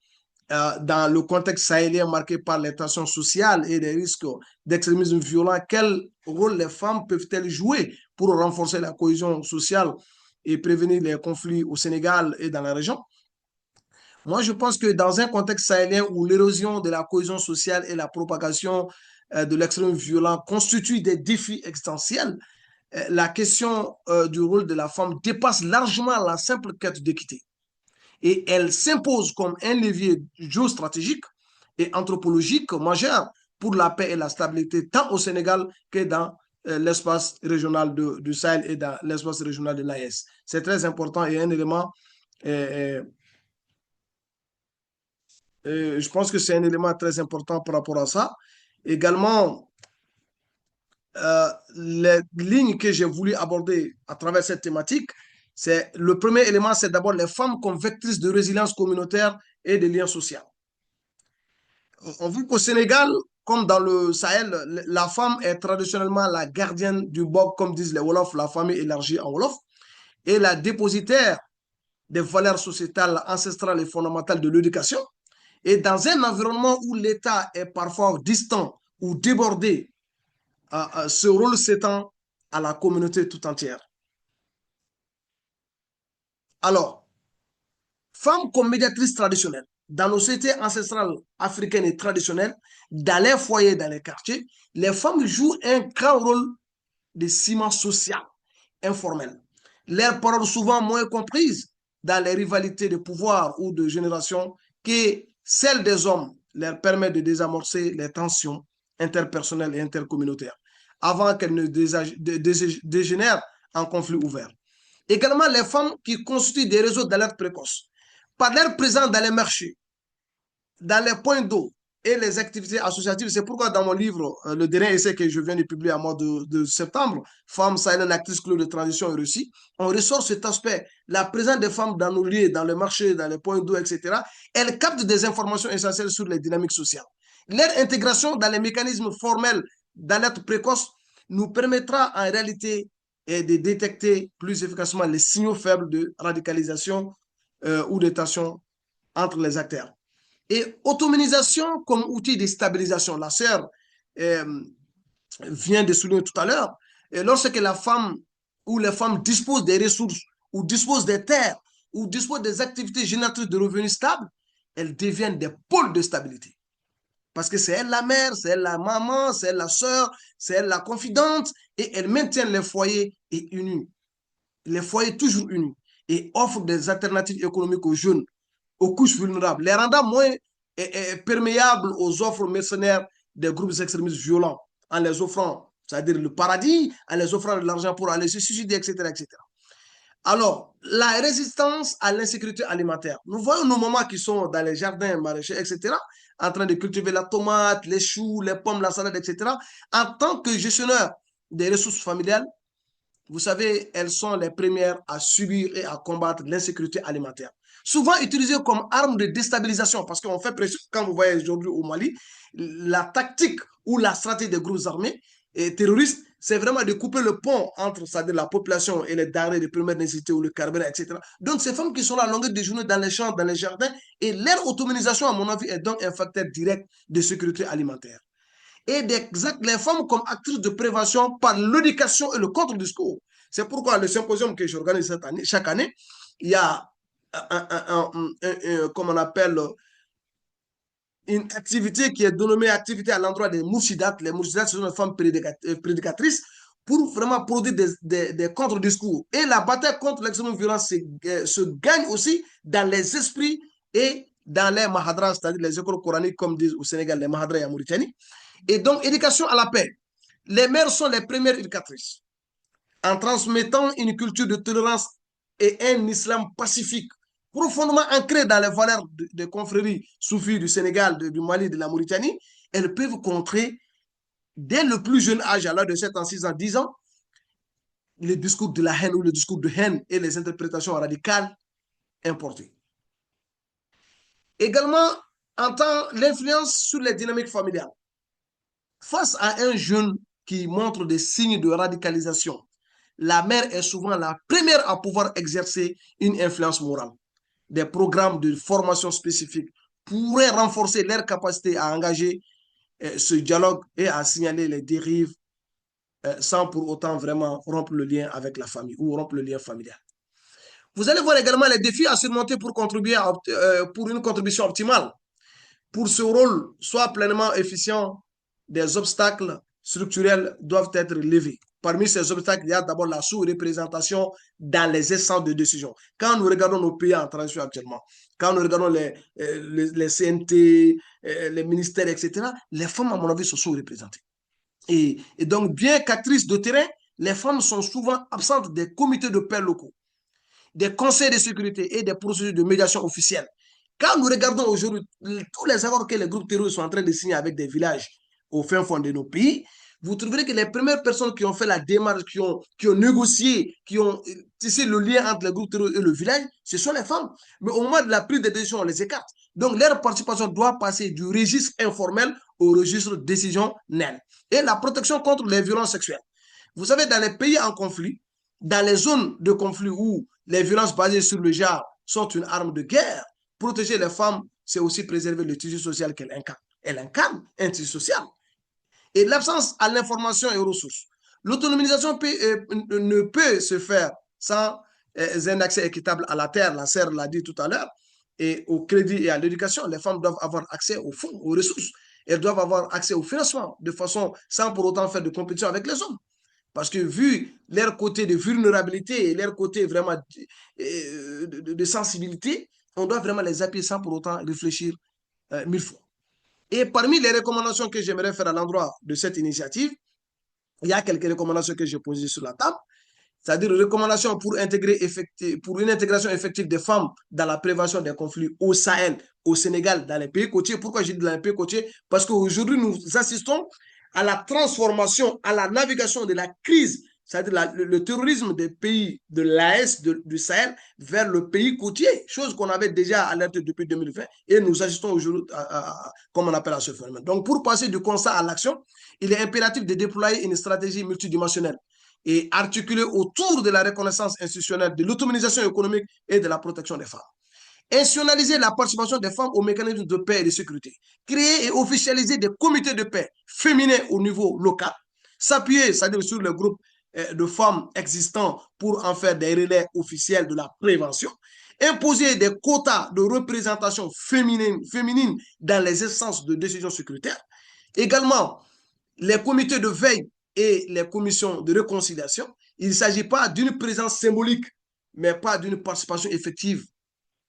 dans le contexte sahélien marqué par les tensions sociales et les risques d'extrémisme violent, quel rôle les femmes peuvent-elles jouer pour renforcer la cohésion sociale et prévenir les conflits au Sénégal et dans la région? Moi, je pense que dans un contexte sahélien où l'érosion de la cohésion sociale et la propagation de l'extrémisme violent constituent des défis existentiels, la question du rôle de la femme dépasse largement la simple quête d'équité. Et elle s'impose comme un levier géostratégique et anthropologique majeur pour la paix et la stabilité, tant au Sénégal que dans l'espace régional du Sahel et dans l'espace régional de l'AES. C'est très important et un élément, euh, je pense que c'est un élément très important par rapport à ça. Également, les lignes que j'ai voulu aborder à travers cette thématique, c'est le premier élément, c'est d'abord les femmes comme vectrices de résilience communautaire et de liens sociaux. On voit qu'au Sénégal, comme dans le Sahel, la femme est traditionnellement la gardienne du bog, comme disent les Wolofs, la famille élargie en Wolof, et la dépositaire des valeurs sociétales, ancestrales et fondamentales de l'éducation. Et dans un environnement où l'État est parfois distant ou débordé, ce rôle s'étend à la communauté tout entière. Alors, femmes comme médiatrices traditionnelles, dans nos sociétés ancestrales africaines et traditionnelles, dans les foyers, dans les quartiers, les femmes jouent un grand rôle de ciment social informel. Leurs paroles souvent moins comprises dans les rivalités de pouvoir ou de génération que celles des hommes leur permettent de désamorcer les tensions interpersonnelles et intercommunautaires avant qu'elles ne dégénèrent en conflit ouvert. Également, les femmes qui constituent des réseaux d'alerte précoce par leur présence dans les marchés, dans les points d'eau et les activités associatives. C'est pourquoi dans mon livre, le dernier essai que je viens de publier à mois de septembre, Femmes sahéliennes, actrices club de transition et réussie, on ressort cet aspect, la présence des femmes dans nos lieux, dans les marchés, dans les points d'eau, etc. Elles captent des informations essentielles sur les dynamiques sociales. Leur intégration dans les mécanismes formels d'alerte précoce nous permettra en réalité de détecter plus efficacement les signaux faibles de radicalisation ou de tension entre les acteurs. Et autonomisation comme outil de stabilisation. La sœur vient de souligner tout à l'heure. Et lorsque la femme ou les femmes disposent des ressources ou disposent des terres ou disposent des activités génératrices de revenus stables, elles deviennent des pôles de stabilité. Parce que c'est elle la mère, c'est elle la maman, c'est elle la sœur, c'est elle la confidente et elles maintiennent les foyers unis. Les foyers toujours unis et offrent des alternatives économiques aux jeunes, aux couches vulnérables, les rendant moins perméables aux offres mercenaires des groupes extrémistes violents, en les offrant, c'est-à-dire le paradis, en les offrant de l'argent pour aller se suicider, etc., etc. Alors, la résistance à l'insécurité alimentaire. Nous voyons nos mamans qui sont dans les jardins maraîchers, etc., en train de cultiver la tomate, les choux, les pommes, la salade, etc. En tant que gestionnaire des ressources familiales, vous savez, elles sont les premières à subir et à combattre l'insécurité alimentaire. Souvent utilisée comme arme de déstabilisation, parce qu'on fait pression, quand vous voyez aujourd'hui au Mali, la tactique ou la stratégie des groupes armés et terroristes, c'est vraiment de couper le pont entre, c'est-à-dire la population et les denrées de première nécessité ou le carburant, etc. Donc, ces femmes qui sont là à longueur de journée dans les champs, dans les jardins, et leur autonomisation, à mon avis, est donc un facteur direct de sécurité alimentaire. Et les femmes comme actrices de prévention par l'éducation et le contre-discours. C'est pourquoi le symposium que j'organise chaque année, il y a comme on appelle, une activité qui est dénommée activité à l'endroit des moushidates. Les moushidates, ce sont des femmes prédicatrices pour vraiment produire des contre-discours. Et la bataille contre l'extrême violence se gagne aussi dans les esprits et dans les mahadras, c'est-à-dire les écoles coraniques, comme disent au Sénégal, les mahadras et en Mauritanie. Et donc, éducation à la paix. Les mères sont les premières éducatrices en transmettant une culture de tolérance et un islam pacifique profondément ancré dans les valeurs des confréries soufis du Sénégal, du Mali, de la Mauritanie. Elles peuvent contrer dès le plus jeune âge, à l'âge de 7 ans, 6 ans, 10 ans, le discours de la haine ou le discours de haine et les interprétations radicales importées. Également, entend l'influence sur les dynamiques familiales. Face à un jeune qui montre des signes de radicalisation, la mère est souvent la première à pouvoir exercer une influence morale. Des programmes de formation spécifiques pourraient renforcer leur capacité à engager ce dialogue et à signaler les dérives sans pour autant vraiment rompre le lien avec la famille ou rompre le lien familial. Vous allez voir également les défis à surmonter pour contribuer pour une contribution optimale. Pour ce rôle soit pleinement efficient, des obstacles structurels doivent être levés. Parmi ces obstacles, il y a d'abord la sous-représentation dans les instances de décision. Quand nous regardons nos pays en transition actuellement, quand nous regardons les CNT, les ministères, etc., les femmes, à mon avis, sont sous-représentées. Et donc, bien qu'actrices de terrain, les femmes sont souvent absentes des comités de paix locaux, des conseils de sécurité et des procédures de médiation officielles. Quand nous regardons aujourd'hui tous les accords que les groupes terroristes sont en train de signer avec des villages au fin fond de nos pays, vous trouverez que les premières personnes qui ont fait la démarche, qui ont négocié, qui ont tissé le lien entre les groupes terroristes et le village, ce sont les femmes. Mais au moment de la prise de décision, on les écarte. Donc, leur participation doit passer du registre informel au registre décisionnel. Et la protection contre les violences sexuelles. Vous savez, dans les pays en conflit, dans les zones de conflit où les violences basées sur le genre sont une arme de guerre, protéger les femmes, c'est aussi préserver le tissu social qu'elle incarne. Elle incarne un tissu social. Et l'absence à l'information et aux ressources. L'autonomisation ne peut se faire sans un accès équitable à la terre, la sœur l'a dit tout à l'heure, et au crédit et à l'éducation. Les femmes doivent avoir accès aux fonds, aux ressources. Elles doivent avoir accès au financement de façon sans pour autant faire de compétition avec les hommes. Parce que vu leur côté de vulnérabilité et leur côté vraiment de sensibilité, on doit vraiment les appuyer sans pour autant réfléchir 1000 fois. Et parmi les recommandations que j'aimerais faire à l'endroit de cette initiative, il y a quelques recommandations que j'ai posées sur la table, c'est-à-dire recommandations pour une intégration effective des femmes dans la prévention des conflits au Sahel, au Sénégal, dans les pays côtiers. Pourquoi j'ai dit dans les pays côtiers? Parce qu'aujourd'hui, nous assistons à la transformation, à la navigation de la crise, c'est-à-dire le terrorisme des pays de l'AS, du Sahel, vers le pays côtier, chose qu'on avait déjà alertée depuis 2020, et nous assistons aujourd'hui, comme on appelle, à ce phénomène. Donc, pour passer du constat à l'action, il est impératif de déployer une stratégie multidimensionnelle et articulée autour de la reconnaissance institutionnelle, de l'autonomisation économique et de la protection des femmes. Institutionnaliser la participation des femmes aux mécanismes de paix et de sécurité, créer et officialiser des comités de paix féminins au niveau local, s'appuyer, c'est-à-dire sur le groupe de femmes existants pour en faire des relais officiels de la prévention, imposer des quotas de représentation féminine dans les instances de décision sécuritaire, également les comités de veille et les commissions de réconciliation. Il ne s'agit pas d'une présence symbolique, mais pas d'une participation effective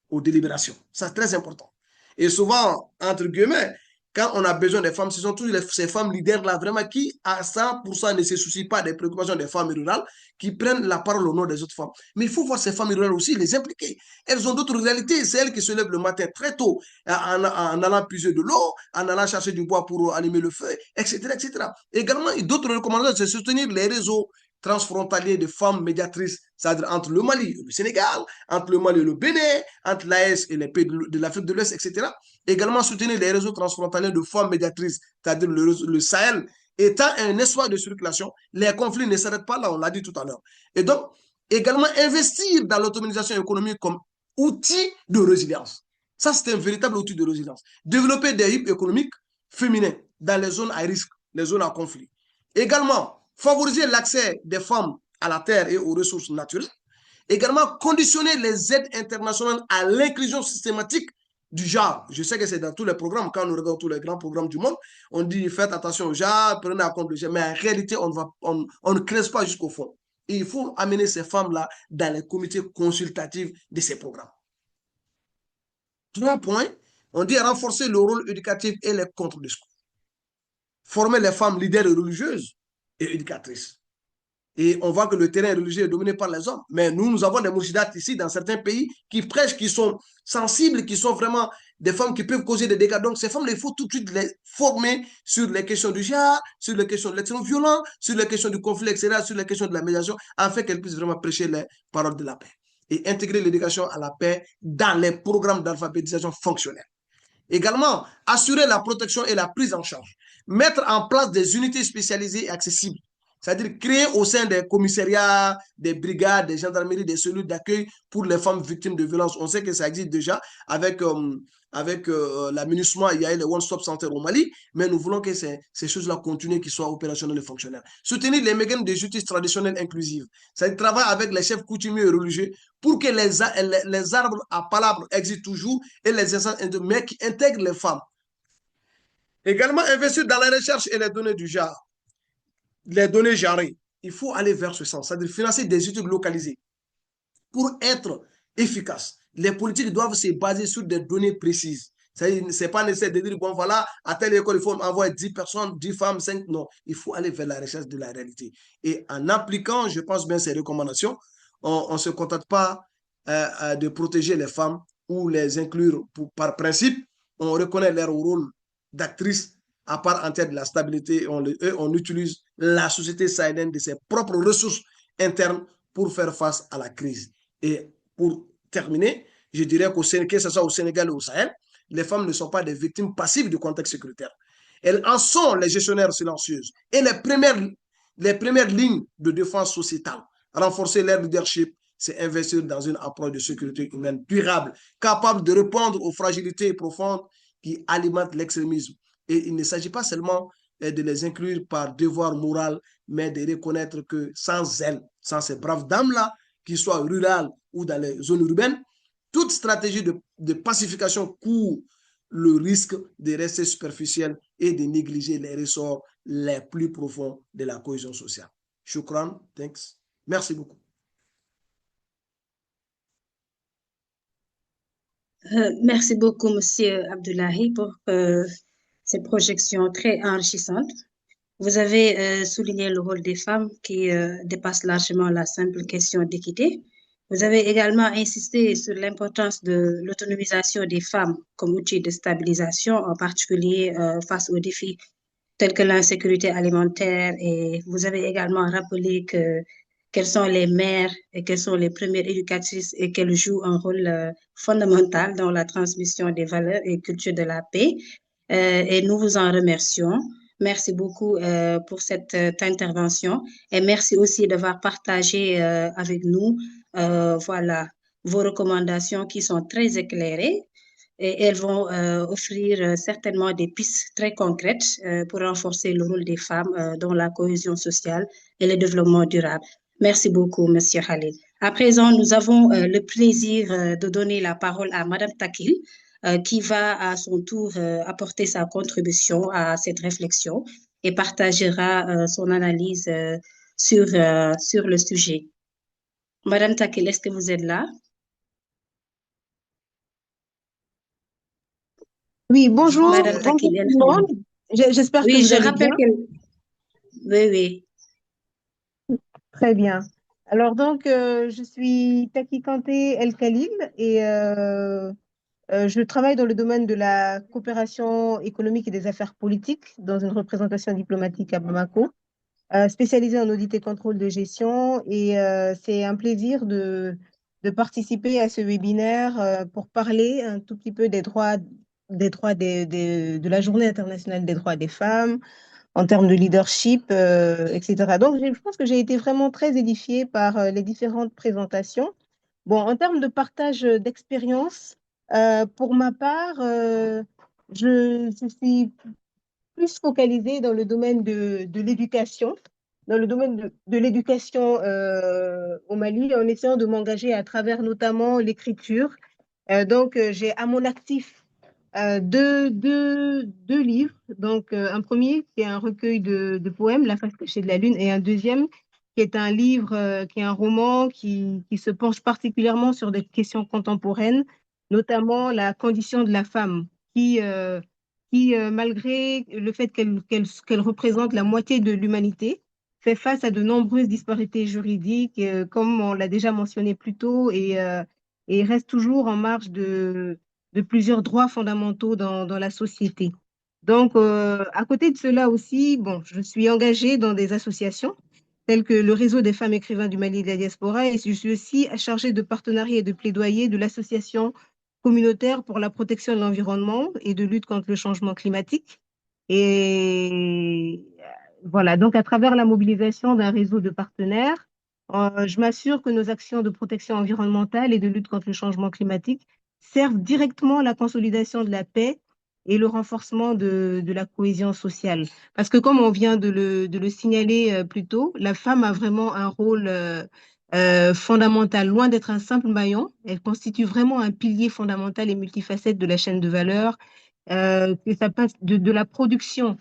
aux délibérations. C'est très important. Et souvent, entre guillemets, quand on a besoin des femmes, ce sont toujours ces femmes leaders-là, vraiment, qui, à 100%, ne se soucient pas des préoccupations des femmes rurales, qui prennent la parole au nom des autres femmes. Mais il faut voir ces femmes rurales aussi, les impliquer. Elles ont d'autres réalités. C'est elles qui se lèvent le matin très tôt, en allant puiser de l'eau, en allant chercher du bois pour allumer le feu, etc., etc. Également, d'autres recommandations, c'est soutenir les réseaux transfrontaliers de femmes médiatrices, c'est-à-dire entre le Mali et le Sénégal, entre le Mali et le Bénin, entre l'AES et les pays de l'Afrique de l'Ouest, etc. Également soutenir les réseaux transfrontaliers de femmes médiatrices, c'est-à-dire le Sahel étant un espace de circulation, les conflits ne s'arrêtent pas là, on l'a dit tout à l'heure. Et donc, également investir dans l'autonomisation économique comme outil de résilience. Ça, c'est un véritable outil de résilience. Développer des hubs économiques féminins dans les zones à risque, les zones à conflit. Également, favoriser l'accès des femmes à la terre et aux ressources naturelles. Également, conditionner les aides internationales à l'inclusion systématique du genre. Je sais que c'est dans tous les programmes, quand on regarde tous les grands programmes du monde, on dit faites attention au genre, prenez en compte le genre, mais en réalité, on ne creuse pas jusqu'au fond. Et il faut amener ces femmes-là dans les comités consultatifs de ces programmes. 3 points, on dit renforcer le rôle éducatif et les contre-discours. Former les femmes leaders religieuses et éducatrices. Et on voit que le terrain religieux est dominé par les hommes. Mais nous avons des moushidates ici dans certains pays qui prêchent, qui sont sensibles, qui sont vraiment des femmes qui peuvent causer des dégâts. Donc, ces femmes, il faut tout de suite les former sur les questions du jihad, sur les questions de l'extrême violence, sur les questions du conflit, etc., sur les questions de la médiation, afin qu'elles puissent vraiment prêcher les paroles de la paix et intégrer l'éducation à la paix dans les programmes d'alphabétisation fonctionnels. Également, assurer la protection et la prise en charge. Mettre en place des unités spécialisées et accessibles. C'est-à-dire créer au sein des commissariats, des brigades, des gendarmeries, des cellules d'accueil pour les femmes victimes de violences. On sait que ça existe déjà avec la MINUSMA, il y a le One Stop Center au Mali, mais nous voulons que ces choses-là continuent, qu'ils soient opérationnels et fonctionnels. Soutenir les mécanismes de justice traditionnelle inclusive. C'est-à-dire travailler avec les chefs coutumiers et religieux pour que les arbres à palabres existent toujours et les instances, mais qui intègrent les femmes. Également, investir dans la recherche et les données du genre. Les données genrées. Il faut aller vers ce sens, c'est-à-dire financer des études localisées. Pour être efficace, les politiques doivent se baser sur des données précises. C'est pas nécessaire de dire, bon voilà, à telle école, il faut envoyer 10 personnes, 10 femmes, 5. Non, il faut aller vers la recherche de la réalité. Et en appliquant, je pense bien, ces recommandations, on ne se contente pas de protéger les femmes ou les inclure par principe. On reconnaît leur rôle d'actrice à part entière de la stabilité. On utilise la société sahélienne de ses propres ressources internes pour faire face à la crise. Et pour terminer, je dirais que ce soit au Sénégal ou au Sahel, les femmes ne sont pas des victimes passives du contexte sécuritaire. Elles en sont les gestionnaires silencieuses et les premières lignes de défense sociétale. Renforcer leur leadership, c'est investir dans une approche de sécurité humaine durable, capable de répondre aux fragilités profondes qui alimentent l'extrémisme. Et il ne s'agit pas seulement de les inclure par devoir moral, mais de reconnaître que sans elles, sans ces braves dames-là, qu'ils soient rurales ou dans les zones urbaines, toute stratégie de pacification court le risque de rester superficielle et de négliger les ressorts les plus profonds de la cohésion sociale. Shukran, thanks. Merci beaucoup. Merci beaucoup, Monsieur Abdullahi, pour ces projections très enrichissantes. Vous avez souligné le rôle des femmes qui dépasse largement la simple question d'équité. Vous avez également insisté sur l'importance de l'autonomisation des femmes comme outil de stabilisation, en particulier face aux défis tels que l'insécurité alimentaire. Et vous avez également rappelé quelles sont les mères et quelles sont les premières éducatrices et qu'elles jouent un rôle fondamental dans la transmission des valeurs et culture de la paix. Et nous vous en remercions. Merci beaucoup pour cette intervention et merci aussi d'avoir partagé avec nous voilà, vos recommandations qui sont très éclairées et elles vont offrir certainement des pistes très concrètes pour renforcer le rôle des femmes dans la cohésion sociale et le développement durable. Merci beaucoup, Monsieur Khalil. À présent, nous avons le plaisir de donner la parole à Madame Takil, qui va à son tour apporter sa contribution à cette réflexion et partagera son analyse sur le sujet. Madame Takil, est-ce que vous êtes là? Oui, bonjour, Madame bonjour Takil, tout le monde. J'espère que oui, vous je allez rappelle bien. Oui, oui. Très bien. Alors donc, je suis Taki Kanté El Khalil et je travaille dans le domaine de la coopération économique et des affaires politiques dans une représentation diplomatique à Bamako, spécialisée en audit et contrôle de gestion. Et c'est un plaisir de participer à ce webinaire pour parler un tout petit peu de la Journée internationale des droits des femmes, en termes de leadership, etc. Donc, je pense que j'ai été vraiment très édifiée par les différentes présentations. Bon, en termes de partage d'expérience, pour ma part, je suis plus focalisée dans le domaine de l'éducation, dans le domaine de l'éducation au Mali, en essayant de m'engager à travers notamment l'écriture. Donc, j'ai à mon actif deux livres. Donc, un premier qui est un recueil de poèmes, La face cachée de la lune, et un deuxième qui est un livre, qui est un roman qui se penche particulièrement sur des questions contemporaines, notamment la condition de la femme, malgré le fait qu'elle représente la moitié de l'humanité, fait face à de nombreuses disparités juridiques, comme on l'a déjà mentionné plus tôt, et reste toujours en marge de plusieurs droits fondamentaux dans la société. Donc, à côté de cela aussi, bon, je suis engagée dans des associations telles que le Réseau des femmes écrivains du Mali et de la diaspora, et je suis aussi chargée de partenariat et de plaidoyer de l'association communautaire pour la protection de l'environnement et de lutte contre le changement climatique. Et voilà, donc à travers la mobilisation d'un réseau de partenaires, je m'assure que nos actions de protection environnementale et de lutte contre le changement climatique servent directement à la consolidation de la paix et le renforcement de la cohésion sociale. Parce que comme on vient de le signaler plus tôt, la femme a vraiment un rôle fondamental, loin d'être un simple maillon. Elle constitue vraiment un pilier fondamental et multifacette de la chaîne de valeur, que ça passe de la production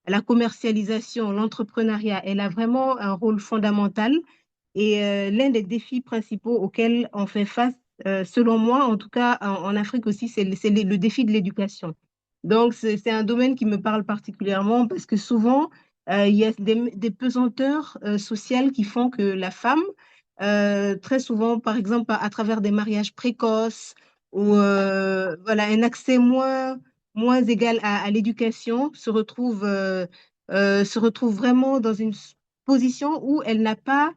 à la commercialisation, l'entrepreneuriat. Elle a vraiment un rôle fondamental et l'un des défis principaux auxquels on fait face, selon moi, en tout cas en Afrique aussi, c'est le défi de l'éducation. Donc, c'est un domaine qui me parle particulièrement parce que souvent, il y a des pesanteurs sociales qui font que la femme, très souvent, par exemple, à travers des mariages précoces ou voilà, un accès moins égal à l'éducation, se retrouve vraiment dans une position où elle n'a pas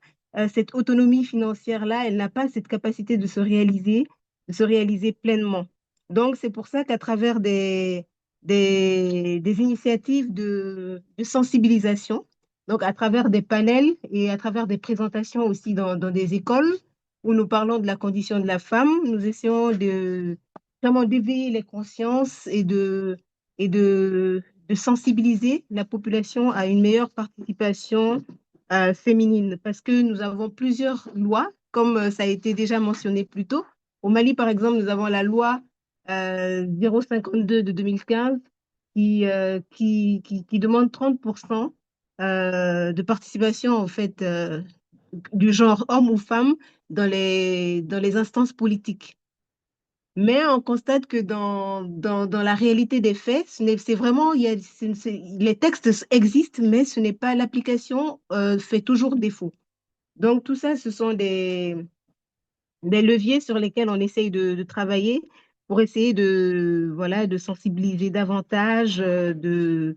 cette autonomie financière-là, elle n'a pas cette capacité de se réaliser pleinement. Donc, c'est pour ça qu'à travers des initiatives de sensibilisation, donc à travers des panels et à travers des présentations aussi dans des écoles où nous parlons de la condition de la femme, nous essayons de vraiment d'éveiller les consciences et de sensibiliser la population à une meilleure participation féminine. Parce que nous avons plusieurs lois, comme ça a été déjà mentionné plus tôt. Au Mali, par exemple, nous avons la loi 052 de 2015 qui demande 30% de participation en fait du genre homme ou femme dans les instances politiques. Mais on constate que dans la réalité des faits, c'est vraiment, les textes existent, mais ce n'est pas l'application fait toujours défaut. Donc tout ça, ce sont des leviers sur lesquels on essaye de travailler pour essayer voilà, de sensibiliser davantage, de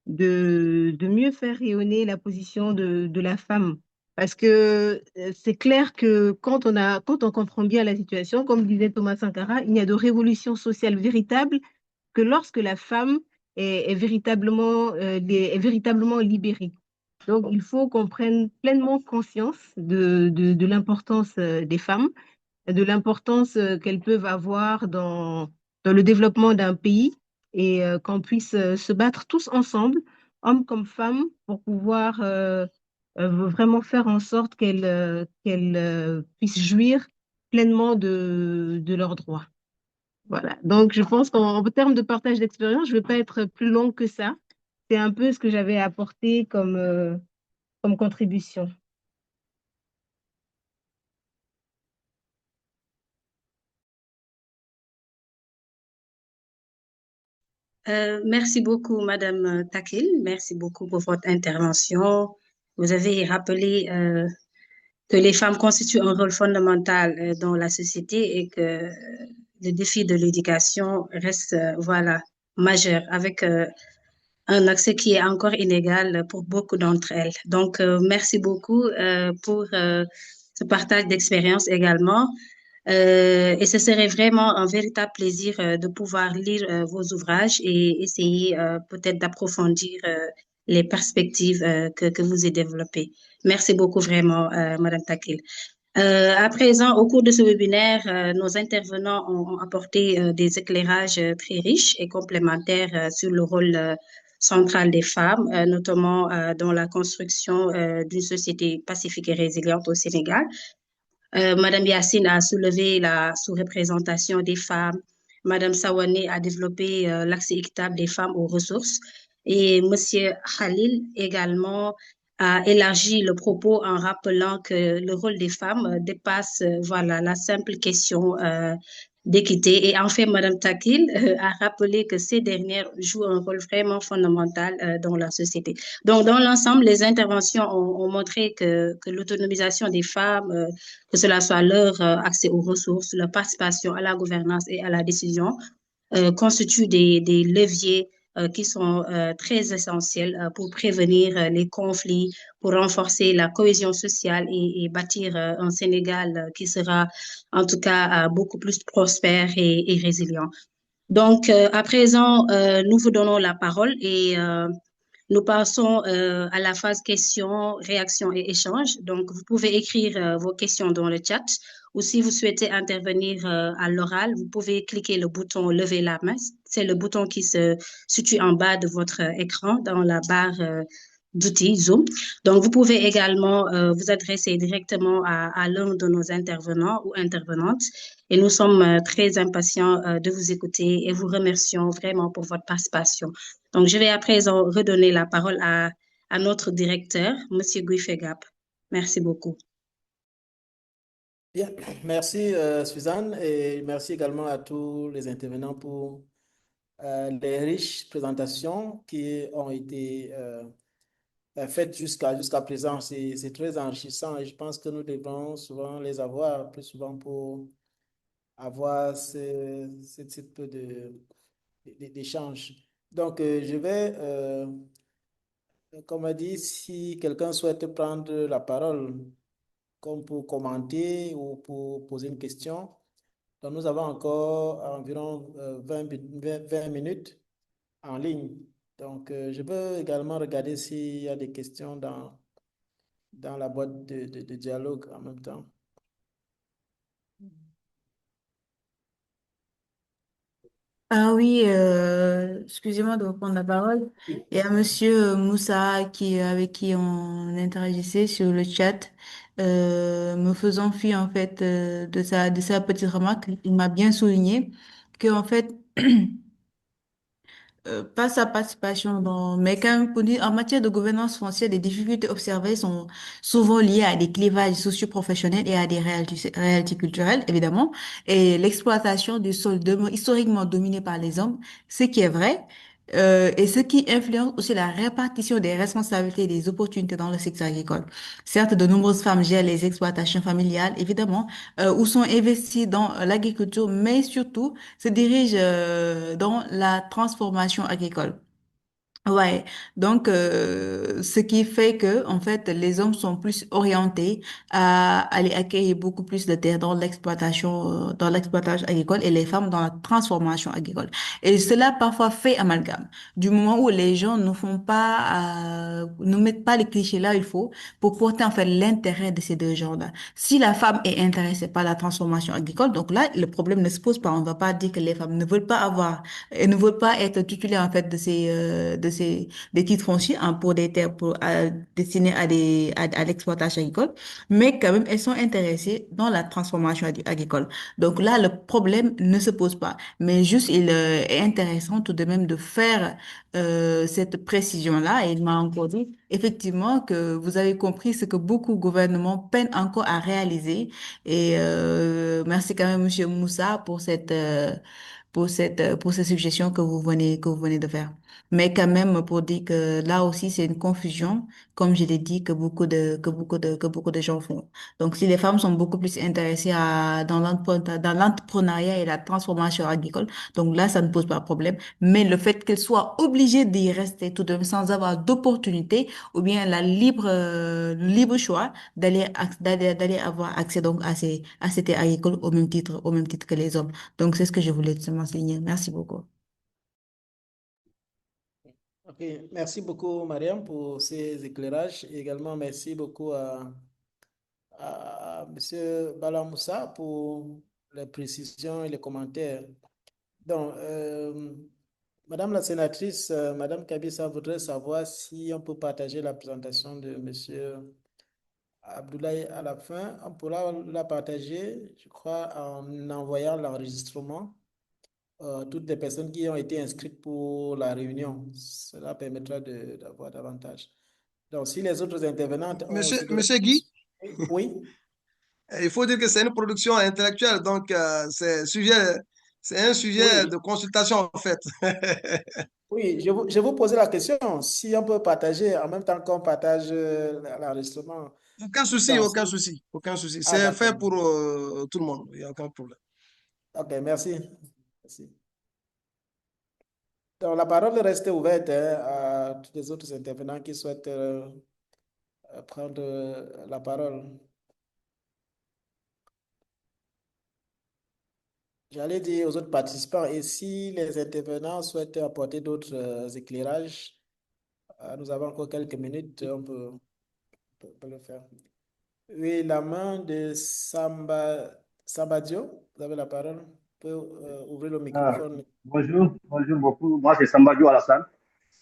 mieux faire rayonner la position de la femme. Parce que c'est clair que quand on comprend bien la situation, comme disait Thomas Sankara, il n'y a de révolution sociale véritable que lorsque la femme est véritablement libérée. Donc, il faut qu'on prenne pleinement conscience de l'importance des femmes, de l'importance qu'elles peuvent avoir dans le développement d'un pays et qu'on puisse se battre tous ensemble, hommes comme femmes, pour pouvoir vraiment faire en sorte qu'elles puissent jouir pleinement de leurs droits. Voilà. Donc, je pense qu'en termes de partage d'expérience, je ne vais pas être plus long que ça. C'est un peu ce que j'avais apporté comme contribution. Merci beaucoup, Madame Takil. Merci beaucoup pour votre intervention. Vous avez rappelé que les femmes constituent un rôle fondamental dans la société et que le défi de l'éducation reste, voilà, majeur avec un accès qui est encore inégal pour beaucoup d'entre elles. Donc, merci beaucoup pour ce partage d'expérience également. Et ce serait vraiment un véritable plaisir de pouvoir lire vos ouvrages et essayer peut-être d'approfondir les perspectives que vous avez développées. Merci beaucoup vraiment, Madame Takil. À présent, au cours de ce webinaire, nos intervenants ont apporté des éclairages très riches et complémentaires sur le rôle central des femmes, notamment dans la construction d'une société pacifique et résiliente au Sénégal. Madame Yassine a soulevé la sous-représentation des femmes. Madame Sawane a développé l'accès équitable des femmes aux ressources. Et Monsieur Khalil également a élargi le propos en rappelant que le rôle des femmes dépasse voilà, la simple question d'équité. Et enfin, Madame Takil a rappelé que ces dernières jouent un rôle vraiment fondamental dans la société. Donc, dans l'ensemble, les interventions ont montré que l'autonomisation des femmes, que cela soit leur accès aux ressources, leur participation à la gouvernance et à la décision, constituent des leviers qui sont très essentiels pour prévenir les conflits, pour renforcer la cohésion sociale et bâtir un Sénégal qui sera en tout cas beaucoup plus prospère et résilient. Donc, à présent, nous vous donnons la parole et nous passons à la phase questions, réactions et échanges. Donc, vous pouvez écrire vos questions dans le chat ou si vous souhaitez intervenir à l'oral, vous pouvez cliquer le bouton lever la main. C'est le bouton qui se situe en bas de votre écran dans la barre d'outils Zoom. Donc, vous pouvez également vous adresser directement à l'un de nos intervenants ou intervenantes. Et nous sommes très impatients de vous écouter et vous remercions vraiment pour votre participation. Donc, je vais à présent redonner la parole à notre directeur, Monsieur Guy Fegap. Merci beaucoup. Bien, merci Suzanne et merci également à tous les intervenants pour les riches présentations qui ont été faites jusqu'à présent. C'est très enrichissant et je pense que nous devons souvent les avoir plus souvent pour avoir ce type d'échange. Donc, je vais, comme on dit, si quelqu'un souhaite prendre la parole, comme pour commenter ou pour poser une question. Donc, nous avons encore environ 20 minutes en ligne. Donc, je peux également regarder s'il y a des questions dans la boîte de dialogue en même temps. Ah oui, excusez-moi de reprendre la parole. Oui. Il y a Monsieur Moussa avec qui on interagissait sur le chat, me faisant fi en fait de sa petite remarque. Il m'a bien souligné que en fait pas sa participation dans, mais quand même, pour dire, en matière de gouvernance foncière, les difficultés observées sont souvent liées à des clivages socio-professionnels et à des réalités culturelles, évidemment, et l'exploitation du sol demeure historiquement dominée par les hommes, ce qui est vrai, et ce qui influence aussi la répartition des responsabilités et des opportunités dans le secteur agricole. Certes, de nombreuses femmes gèrent les exploitations familiales, évidemment, ou sont investies dans l'agriculture, mais surtout, se dirige dans la transformation agricole. Ouais, donc ce qui fait que en fait les hommes sont plus orientés à aller accueillir beaucoup plus de terres dans l'exploitation agricole et les femmes dans la transformation agricole. Et cela parfois fait amalgame. Du moment où les gens ne mettent pas les clichés là où il faut pour porter en fait l'intérêt de ces deux genres-là. Si la femme est intéressée par la transformation agricole, donc là le problème ne se pose pas. On ne va pas dire que les femmes ne veulent pas avoir et ne veulent pas être titulaires en fait des titres fonciers hein, pour des terres destinées à l'exploitation agricole, mais quand même elles sont intéressées dans la transformation agricole. Donc là, le problème ne se pose pas, mais juste il est intéressant tout de même de faire cette précision-là. Et il m'a encore dit effectivement que vous avez compris ce que beaucoup de gouvernements peinent encore à réaliser. Et merci quand même, Monsieur Moussa, pour cette suggestion que vous venez de faire. Mais quand même, pour dire que là aussi, c'est une confusion, comme je l'ai dit, que beaucoup de gens font. Donc, si les femmes sont beaucoup plus intéressées dans l'entrepreneuriat et la transformation agricole, donc là, ça ne pose pas de problème. Mais le fait qu'elles soient obligées d'y rester tout de même sans avoir d'opportunité ou bien le libre choix d'aller avoir accès donc à ces terres agricoles au même titre que les hommes. Donc, c'est ce que je voulais te mentionner. Merci beaucoup. Ok, merci beaucoup, Mariam, pour ces éclairages. Et également, merci beaucoup à M. Bala Moussa pour les précisions et les commentaires. Donc, Madame la sénatrice, Madame Kabissa voudrait savoir si on peut partager la présentation de M. Abdoulaye à la fin. On pourra la partager, je crois, en envoyant l'enregistrement. Toutes les personnes qui ont été inscrites pour la réunion. Cela permettra d'avoir davantage. Donc, si les autres intervenantes ont aussi d'autres Monsieur Guy, questions. Oui, il faut dire que c'est une production intellectuelle, donc c'est un sujet oui, de consultation en fait. oui. Je vous posais la question. Si on peut partager en même temps qu'on partage l'enregistrement. Aucun souci, Donc, aucun souci, aucun souci. ah, C'est fait d'accord. pour tout le monde, il n'y a aucun problème. OK, merci. Merci. Donc, la parole reste ouverte à tous les autres intervenants qui souhaitent prendre la parole. J'allais dire aux autres participants, et si les intervenants souhaitent apporter d'autres éclairages, nous avons encore quelques minutes, on peut le faire. Oui, la main de Sambadio, vous avez la parole. Vous pouvez ouvrir le Ah, microphone. bonjour beaucoup. Moi, c'est Sambadou Alassane.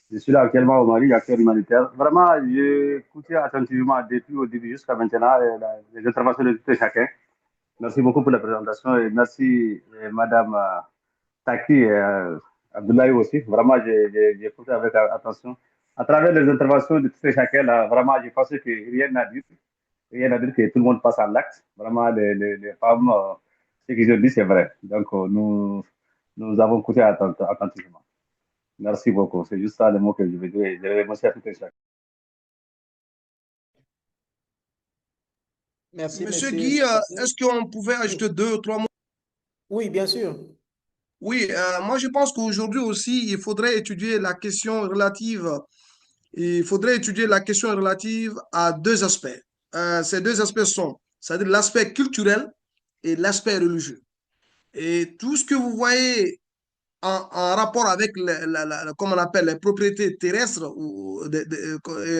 Je suis là actuellement au Mali, acteur humanitaire. Vraiment, j'ai écouté attentivement depuis au début jusqu'à maintenant les interventions de tout et chacun. Merci beaucoup pour la présentation et merci Madame Taki et Abdoulaye aussi. Vraiment, j'ai écouté avec attention. À travers les interventions de tout et chacun, là, vraiment, j'ai pensé que rien n'a dit. Rien à dire que tout le monde passe à l'acte. Vraiment, les femmes, ce qu'ils ont dit, c'est vrai. Donc, nous avons écouté attentivement. Merci beaucoup. C'est juste ça le mot que je veux dire. Je remercie à tout et chacun. Merci, Monsieur monsieur Guy, Sambadio. est-ce qu'on pouvait Oui, ajouter deux ou trois mots? oui, bien sûr. Oui, moi je pense qu'aujourd'hui aussi, il faudrait étudier la question relative, il faudrait étudier la question relative à deux aspects. Ces deux aspects sont, c'est-à-dire l'aspect culturel et l'aspect religieux. Et tout ce que vous voyez en rapport avec, comme on appelle, les propriétés terrestres ou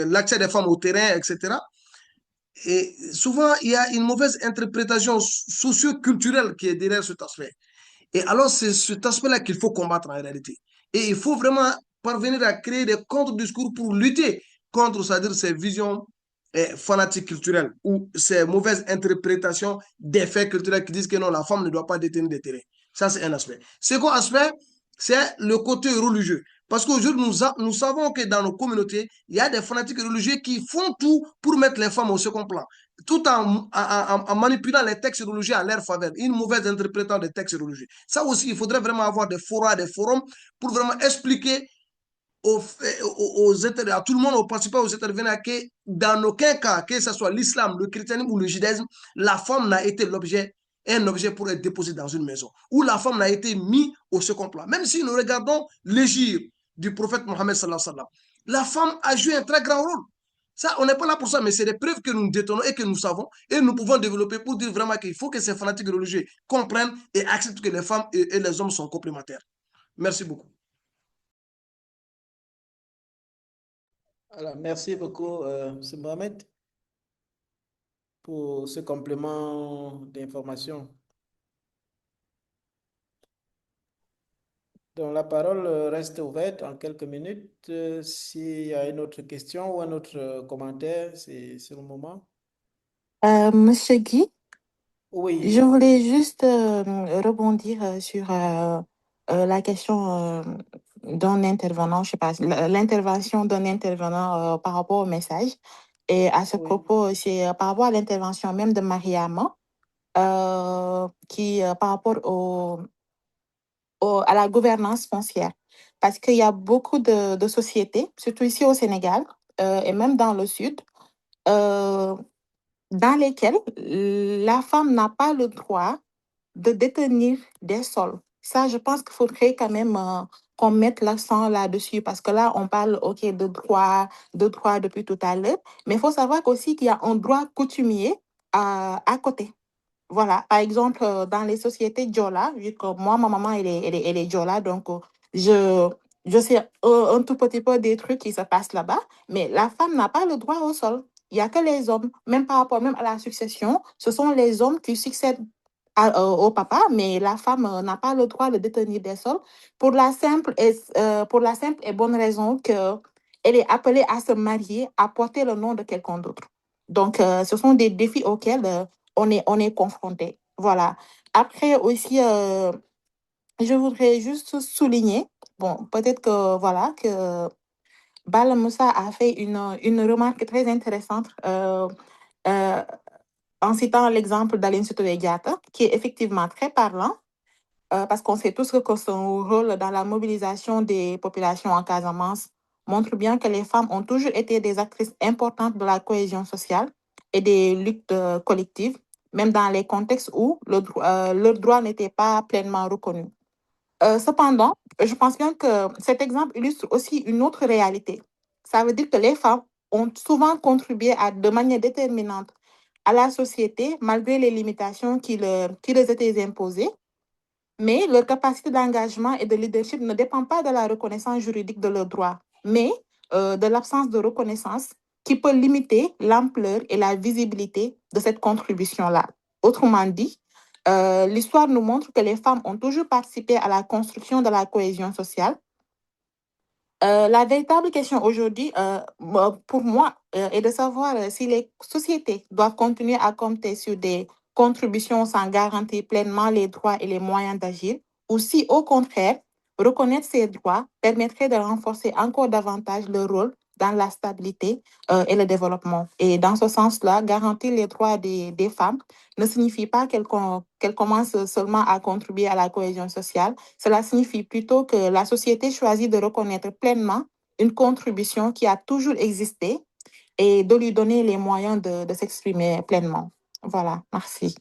l'accès des femmes au terrain, etc. Et souvent, il y a une mauvaise interprétation socio-culturelle qui est derrière cet aspect. Et alors, c'est cet aspect-là qu'il faut combattre en réalité. Et il faut vraiment parvenir à créer des contre-discours pour lutter contre, c'est-à-dire ces visions fanatiques culturelles ou ces mauvaises interprétations des faits culturels qui disent que non, la femme ne doit pas détenir des terrains. Ça, c'est un aspect. Second aspect, c'est le côté religieux. Parce qu'aujourd'hui, nous savons que dans nos communautés, il y a des fanatiques religieux qui font tout pour mettre les femmes au second plan, tout en manipulant les textes religieux à leur faveur, une mauvaise interprétation des textes religieux. Ça aussi, il faudrait vraiment avoir des forums pour vraiment expliquer à tout le monde, aux participants, aux intervenants, que dans aucun cas, que ce soit l'islam, le christianisme ou le judaïsme, la femme n'a été un objet pour être déposé dans une maison, où la femme n'a été mise au second plan. Même si nous regardons l'égir du prophète Mohammed sallallahu alayhi wa sallam, la femme a joué un très grand rôle. Ça, on n'est pas là pour ça, mais c'est des preuves que nous détenons et que nous savons, et nous pouvons développer pour dire vraiment qu'il faut que ces fanatiques religieux comprennent et acceptent que les femmes et les hommes sont complémentaires. Merci beaucoup. Alors, merci beaucoup, M. Mohamed, pour ce complément d'information. Donc, la parole reste ouverte en quelques minutes. S'il y a une autre question ou un autre commentaire, c'est le moment. Monsieur Guy, je Oui, voulais juste rebondir sur la question d'un intervenant, je sais pas, l'intervention d'un intervenant par rapport au message. Et à ce oui, propos, c'est par rapport à l'intervention même de Mariama, qui par rapport à la gouvernance foncière. Parce qu'il y a beaucoup de sociétés, surtout ici au Sénégal et même dans le Sud, euh, dans lesquelles la femme n'a pas le droit de détenir des sols. Ça, je pense qu'il faudrait quand même qu'on mette l'accent là-dessus parce que là, on parle ok, de droit depuis tout à l'heure, mais il faut savoir aussi qu'il y a un droit coutumier à côté. Voilà, par exemple, dans les sociétés Diola, vu que moi, ma maman, elle est Diola, donc je, je sais un tout petit peu des trucs qui se passent là-bas, mais la femme n'a pas le droit au sol. Il n'y a que les hommes, même par rapport même à la succession, ce sont les hommes qui succèdent au papa, mais la femme n'a pas le droit de détenir des sols pour la simple et bonne raison qu'elle est appelée à se marier, à porter le nom de quelqu'un d'autre. Donc, ce sont des défis auxquels on est confronté. Voilà. Après aussi, je voudrais juste souligner, bon, peut-être que, voilà, que Bala Moussa a fait une remarque très intéressante euh, en citant l'exemple d'Aline Sitoé Diatta, qui est effectivement très parlant, parce qu'on sait tous que son rôle dans la mobilisation des populations en Casamance montre bien que les femmes ont toujours été des actrices importantes de la cohésion sociale et des luttes collectives, même dans les contextes où leur droit n'était pas pleinement reconnu. Cependant, je pense bien que cet exemple illustre aussi une autre réalité. Ça veut dire que les femmes ont souvent contribué de manière déterminante à la société malgré les limitations qui les étaient imposées, mais leur capacité d'engagement et de leadership ne dépend pas de la reconnaissance juridique de leurs droits, mais de l'absence de reconnaissance qui peut limiter l'ampleur et la visibilité de cette contribution-là. Autrement dit, l'histoire nous montre que les femmes ont toujours participé à la construction de la cohésion sociale. La véritable question aujourd'hui, pour moi, est de savoir si les sociétés doivent continuer à compter sur des contributions sans garantir pleinement les droits et les moyens d'agir, ou si, au contraire, reconnaître ces droits permettrait de renforcer encore davantage le rôle dans la stabilité et le développement. Et dans ce sens-là, garantir les droits des femmes ne signifie pas qu'elles commencent seulement à contribuer à la cohésion sociale. Cela signifie plutôt que la société choisit de reconnaître pleinement une contribution qui a toujours existé et de lui donner les moyens de s'exprimer pleinement. Voilà, merci.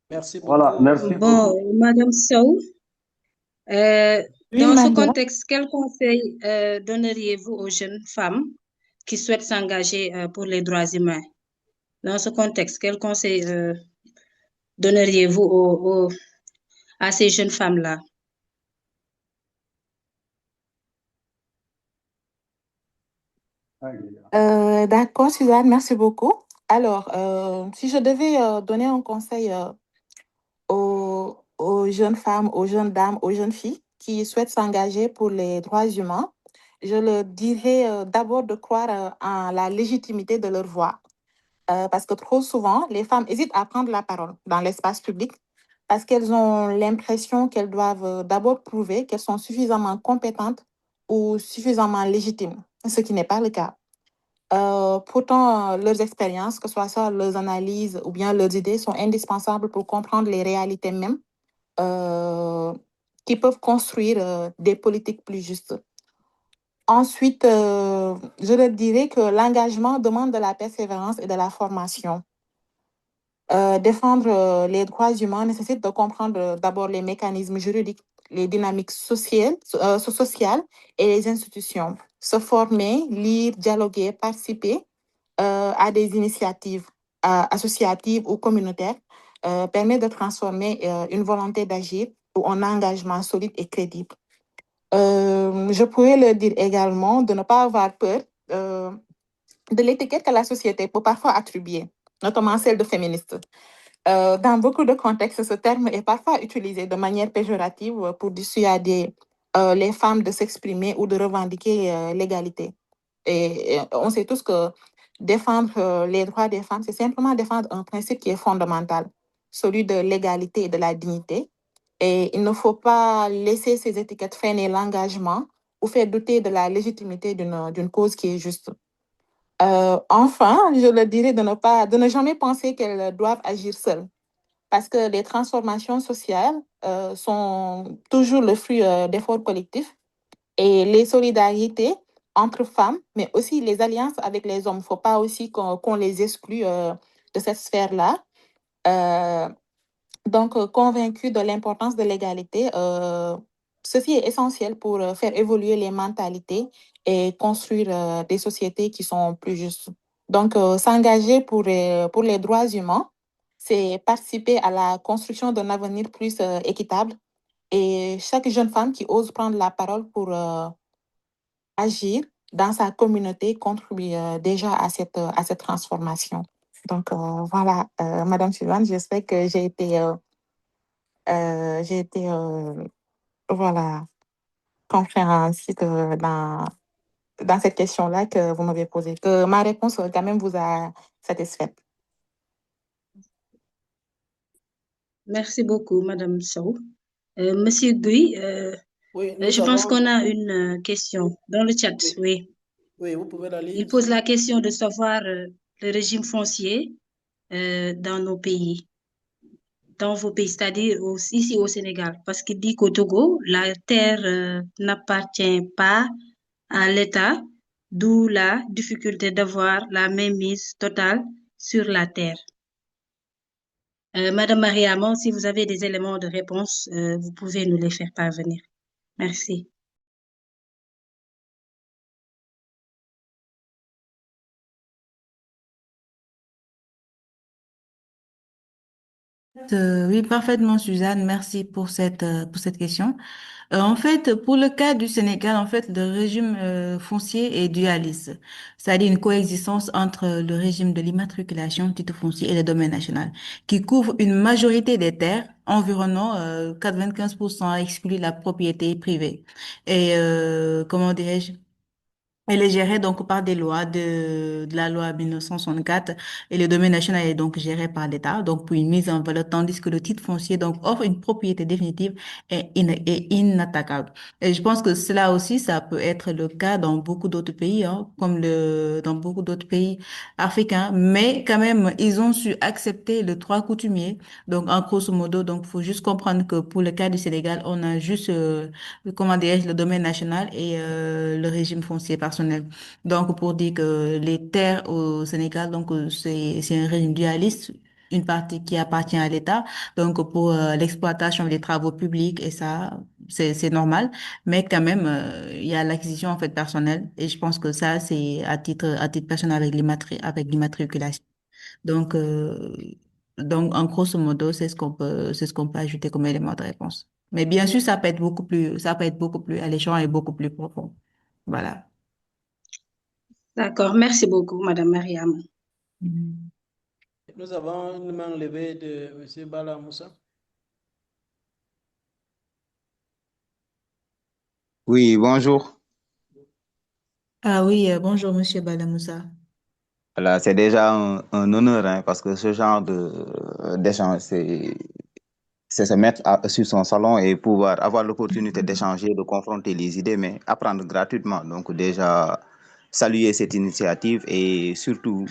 Merci Voilà, beaucoup. merci Bon, beaucoup. Madame Sow, Oui, dans ce Maria. contexte, quel conseil donneriez-vous aux jeunes femmes qui souhaitent s'engager pour les droits humains? Dans ce contexte, quel conseil donneriez-vous à ces jeunes femmes-là? D'accord, Suzanne, merci beaucoup. Alors, si je devais donner un conseil aux jeunes femmes, aux jeunes dames, aux jeunes filles qui souhaitent s'engager pour les droits humains, je leur dirais d'abord de croire en la légitimité de leur voix. Parce que trop souvent, les femmes hésitent à prendre la parole dans l'espace public parce qu'elles ont l'impression qu'elles doivent d'abord prouver qu'elles sont suffisamment compétentes ou suffisamment légitimes, ce qui n'est pas le cas. Pourtant, leurs expériences, que ce soit ça, leurs analyses ou bien leurs idées, sont indispensables pour comprendre les réalités mêmes euh, qui peuvent construire des politiques plus justes. Ensuite, je leur dirais que l'engagement demande de la persévérance et de la formation. Défendre les droits humains nécessite de comprendre d'abord les mécanismes juridiques, les dynamiques sociales et les institutions. Se former, lire, dialoguer, participer à des initiatives associatives ou communautaires permet de transformer une volonté d'agir ou un engagement solide et crédible. Je pourrais leur dire également de ne pas avoir peur de l'étiquette que la société peut parfois attribuer, notamment celle de féministe. Dans beaucoup de contextes, ce terme est parfois utilisé de manière péjorative pour dissuader les femmes de s'exprimer ou de revendiquer l'égalité. Et on sait tous que défendre les droits des femmes, c'est simplement défendre un principe qui est fondamental, celui de l'égalité et de la dignité. Et il ne faut pas laisser ces étiquettes freiner l'engagement ou faire douter de la légitimité d'une cause qui est juste. Enfin, je leur dirais de ne jamais penser qu'elles doivent agir seules, parce que les transformations sociales sont toujours le fruit d'efforts collectifs et les solidarités entre femmes, mais aussi les alliances avec les hommes. Il ne faut pas aussi qu'on les exclue de cette sphère-là. Donc, convaincue de l'importance de l'égalité, ceci est essentiel pour faire évoluer les mentalités et construire des sociétés qui sont plus justes. Donc, s'engager pour les droits humains, c'est participer à la construction d'un avenir plus équitable et chaque jeune femme qui ose prendre la parole pour agir dans sa communauté contribue déjà à cette transformation. Donc voilà, Madame Sylvane, j'espère que j'ai été voilà, compréhensive dans cette question-là que vous m'avez posée, que ma réponse quand même vous a satisfaite. Merci beaucoup, Madame Sow. Monsieur Guy, Oui, je pense qu'on a une question dans le chat, oui. Oui, vous pouvez la lire. Il pose la question de savoir le régime foncier dans nos pays, dans vos pays, c'est-à-dire ici au Sénégal, parce qu'il dit qu'au Togo, la terre n'appartient pas à l'État, d'où la difficulté d'avoir la mainmise totale sur la terre. Madame Mariamon, si vous avez des éléments de réponse, vous pouvez nous les faire parvenir. Merci. Oui, parfaitement, Suzanne. Merci pour cette question. En fait, pour le cas du Sénégal, en fait, le régime foncier est dualiste, c'est-à-dire une coexistence entre le régime de l'immatriculation, titre foncier et le domaine national, qui couvre une majorité des terres environnant 95% exclut la propriété privée. Et comment dirais-je? Elle est gérée donc par des lois de la loi 1964 et le domaine national est donc géré par l'État, donc pour une mise en valeur, tandis que le titre foncier donc offre une propriété définitive et inattaquable. Et je pense que cela aussi, ça peut être le cas dans beaucoup d'autres pays, hein, dans beaucoup d'autres pays africains, mais quand même, ils ont su accepter le droit coutumier. Donc, en grosso modo, donc, faut juste comprendre que pour le cas du Sénégal, on a juste, comment dirais-je, le domaine national et le régime foncier personnel. Donc, pour dire que les terres au Sénégal, donc c'est un régime dualiste, une partie qui appartient à l'État, donc pour l'exploitation des travaux publics et ça, c'est normal, mais quand même, il y a l'acquisition en fait personnelle et je pense que ça, c'est à titre personnel avec l'immatriculation. Donc, en grosso modo, c'est ce qu'on peut ajouter comme élément de réponse. Mais bien sûr, ça peut être beaucoup plus alléchant et beaucoup plus profond. Voilà. D'accord, merci beaucoup, Madame Mariam. Mhm. Nous avons une main levée de M. Bala Moussa. Oui, bonjour. Ah oui, bonjour, Monsieur Balamoussa. Voilà, c'est déjà un honneur hein, parce que ce genre d'échange, c'est se mettre sur son salon et pouvoir avoir l'opportunité d'échanger, de confronter les idées, mais apprendre gratuitement. Donc déjà, saluer cette initiative et surtout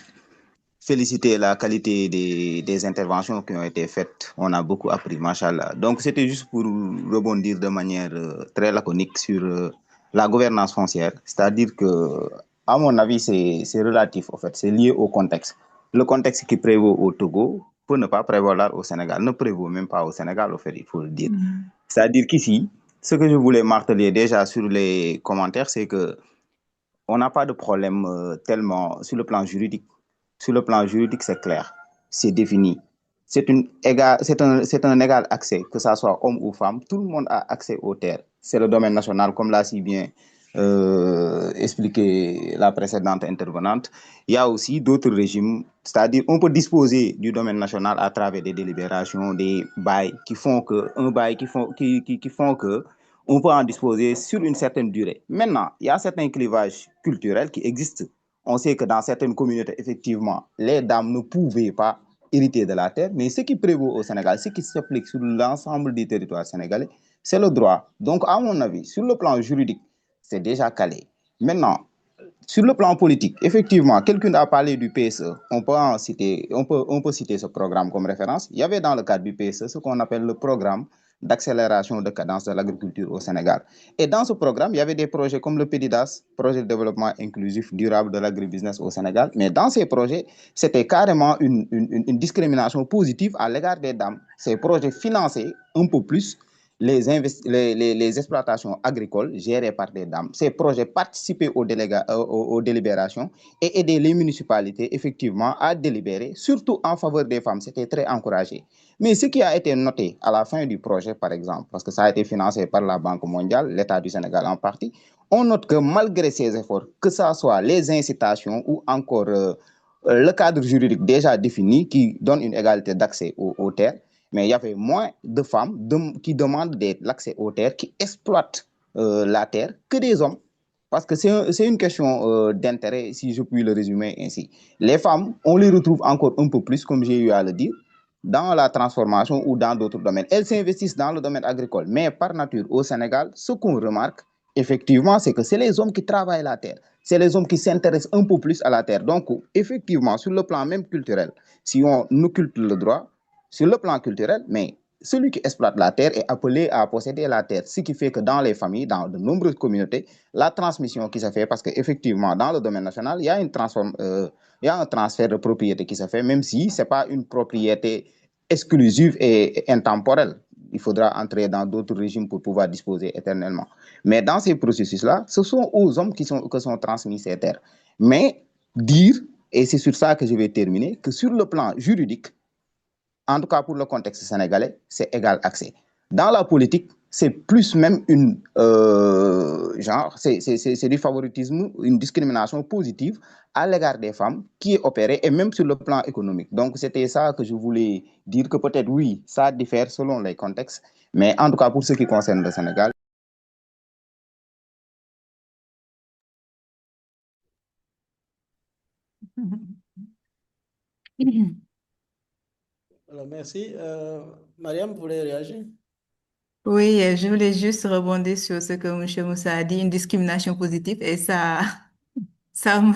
féliciter la qualité des interventions qui ont été faites. On a beaucoup appris, machallah. Donc c'était juste pour rebondir de manière très laconique sur la gouvernance foncière. C'est-à-dire que, à mon avis, c'est relatif, en fait. C'est lié au contexte. Le contexte qui prévaut au Togo peut ne pas prévaloir au Sénégal, ne prévaut même pas au Sénégal, au fait, il faut le dire. C'est-à-dire qu'ici, ce que je voulais marteler déjà sur les commentaires, c'est que on n'a pas de problème tellement sur le plan juridique. Sur le plan juridique, c'est clair, c'est défini. C'est un égal accès, que ce soit homme ou femme. Tout le monde a accès aux terres. C'est le domaine national, comme l'a si bien expliqué la précédente intervenante. Il y a aussi d'autres régimes, c'est-à-dire on peut disposer du domaine national à travers des délibérations, des bails qui font que, qui font que on peut en disposer sur une certaine durée. Maintenant, il y a certains clivages culturels qui existent. On sait que dans certaines communautés, effectivement, les dames ne pouvaient pas hériter de la terre, mais ce qui prévaut au Sénégal, ce qui s'applique sur l'ensemble du territoire sénégalais, c'est le droit. Donc, à mon avis, sur le plan juridique, c'est déjà calé. Maintenant, sur le plan politique, effectivement, quelqu'un a parlé du PSE. On peut citer ce programme comme référence. Il y avait dans le cadre du PSE ce qu'on appelle le programme d'accélération de cadence de l'agriculture au Sénégal. Et dans ce programme, il y avait des projets comme le PDIDAS, projet de développement inclusif durable de l'agribusiness au Sénégal. Mais dans ces projets, c'était carrément une discrimination positive à l'égard des dames. Ces projets finançaient un peu plus les exploitations agricoles gérées par des dames. Ces projets participaient aux délibérations et aidaient les municipalités effectivement à délibérer, surtout en faveur des femmes. C'était très encouragé. Mais ce qui a été noté à la fin du projet, par exemple, parce que ça a été financé par la Banque mondiale, l'État du Sénégal en partie, on note que malgré ces efforts, que ce soit les incitations ou encore le cadre juridique déjà défini qui donne une égalité d'accès aux terres, mais il y avait moins de femmes qui demandent l'accès aux terres, qui exploitent la terre, que des hommes. Parce que c'est une question d'intérêt, si je puis le résumer ainsi. Les femmes, on les retrouve encore un peu plus, comme j'ai eu à le dire, dans la transformation ou dans d'autres domaines. Elles s'investissent dans le domaine agricole, mais par nature, au Sénégal, ce qu'on remarque, effectivement, c'est que c'est les hommes qui travaillent la terre. C'est les hommes qui s'intéressent un peu plus à la terre. Donc, effectivement, sur le plan même culturel, si on occulte le droit, sur le plan culturel, mais celui qui exploite la terre est appelé à posséder la terre, ce qui fait que dans les familles, dans de nombreuses communautés, la transmission qui se fait, parce qu'effectivement, dans le domaine national, il y a un transfert de propriété qui se fait, même si ce n'est pas une propriété exclusive et intemporelle. Il faudra entrer dans d'autres régimes pour pouvoir disposer éternellement. Mais dans ces processus-là, ce sont aux hommes que sont transmis ces terres. Mais dire, et c'est sur ça que je vais terminer, que sur le plan juridique, en tout cas pour le contexte sénégalais, c'est égal accès. Dans la politique, c'est plus même c'est du favoritisme, une discrimination positive à l'égard des femmes qui est opérée, et même sur le plan économique. Donc, c'était ça que je voulais dire, que peut-être, oui, ça diffère selon les contextes, mais en tout cas, pour ce qui concerne le Sénégal. Alors, merci. Mariam, vous voulez réagir? Oui, je voulais juste rebondir sur ce que M. Moussa a dit, une discrimination positive, et ça me,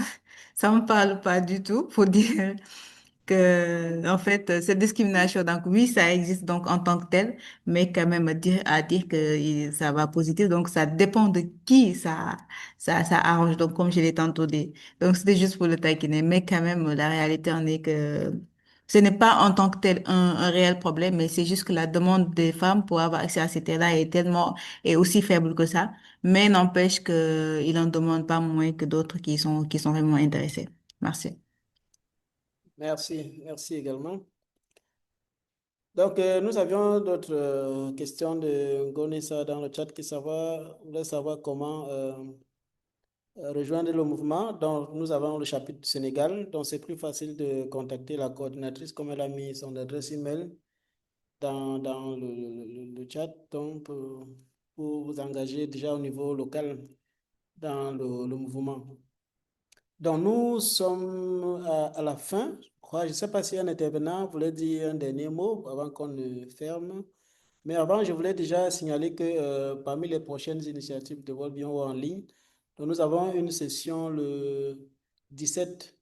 ça me parle pas du tout pour dire que, en fait, cette discrimination, donc oui, ça existe donc en tant que tel, mais quand même à dire que ça va positif, donc ça dépend de qui ça arrange, donc comme je l'ai tantôt dit. Donc c'était juste pour le taquiner, mais quand même, la réalité en est que ce n'est pas en tant que tel un réel problème, mais c'est juste que la demande des femmes pour avoir accès à ces terres-là est aussi faible que ça, mais n'empêche que il en demande pas moins que d'autres qui sont vraiment intéressés. Merci. Merci, merci également. Donc, nous avions d'autres questions de Gonessa dans le chat qui voulait savoir comment rejoindre le mouvement. Donc, nous avons le chapitre du Sénégal, donc c'est plus facile de contacter la coordinatrice comme elle a mis son adresse email dans le chat, donc pour vous engager déjà au niveau local dans le mouvement. Donc, nous sommes à la fin. Je ne sais pas si un intervenant voulait dire un dernier mot avant qu'on ne ferme. Mais avant, je voulais déjà signaler que parmi les prochaines initiatives de World Beyond War en ligne, donc nous avons une session le 17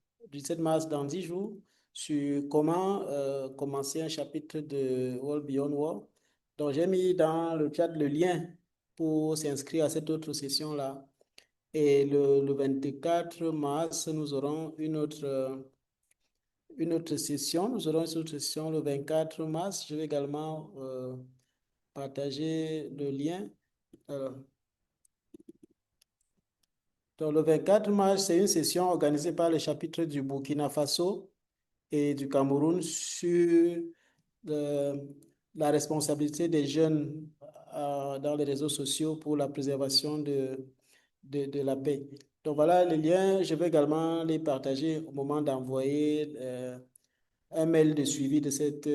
mars dans 10 jours sur comment commencer un chapitre de World Beyond War. Donc, j'ai mis dans le chat le lien pour s'inscrire à cette autre session-là. Et le 24 mars, nous aurons une autre session. Nous aurons une autre session le 24 mars. Je vais également partager le lien. Donc, le 24 mars, c'est une session organisée par les chapitres du Burkina Faso et du Cameroun sur la responsabilité des jeunes dans les réseaux sociaux pour la préservation de la paix. Donc voilà les liens, je vais également les partager au moment d'envoyer un mail de suivi de cette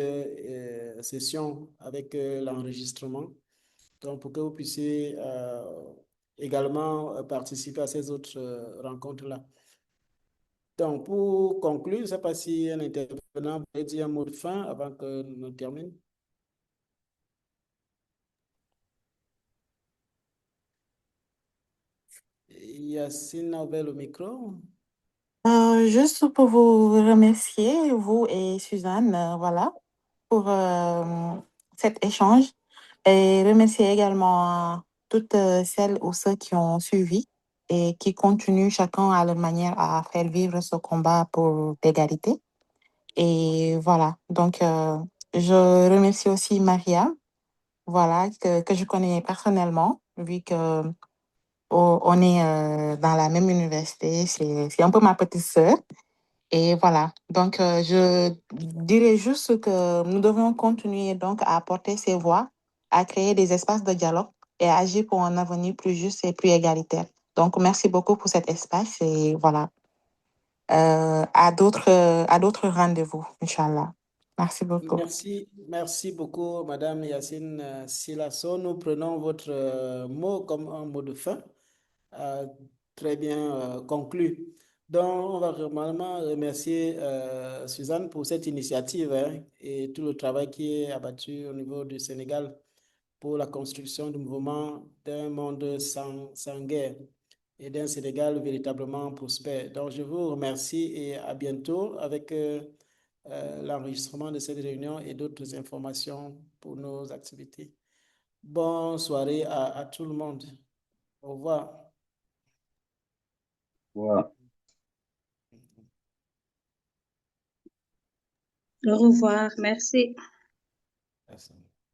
session avec l'enregistrement. Donc pour que vous puissiez également participer à ces autres rencontres-là. Donc pour conclure, je ne sais pas si un intervenant voulait dire un mot de fin avant que nous terminions. Yacine a ouvert le micro. Juste pour vous remercier, vous et Suzanne, voilà, pour cet échange, et remercier également toutes celles ou ceux qui ont suivi et qui continuent chacun à leur manière à faire vivre ce combat pour l'égalité. Et voilà, donc je remercie aussi Maria voilà, que je connais personnellement, vu que on est dans la même université. C'est un peu ma petite sœur. Et voilà, donc je dirais juste que nous devons continuer donc à porter ces voix, à créer des espaces de dialogue et à agir pour un avenir plus juste et plus égalitaire. Donc, merci beaucoup pour cet espace et voilà, à d'autres rendez-vous, Inch'Allah. Merci beaucoup. Merci beaucoup, Madame Yacine Silasso. Nous prenons votre mot comme un mot de fin, euh, très bien conclu. Donc, on va vraiment remercier Suzanne pour cette initiative hein, et tout le travail qui est abattu au niveau du Sénégal pour la construction du mouvement d'un monde sans guerre et d'un Sénégal véritablement prospère. Donc, je vous remercie et à bientôt avec l'enregistrement de cette réunion et d'autres informations pour nos activités. Bonne soirée à tout le monde. Au revoir. Voilà. Au revoir. Merci.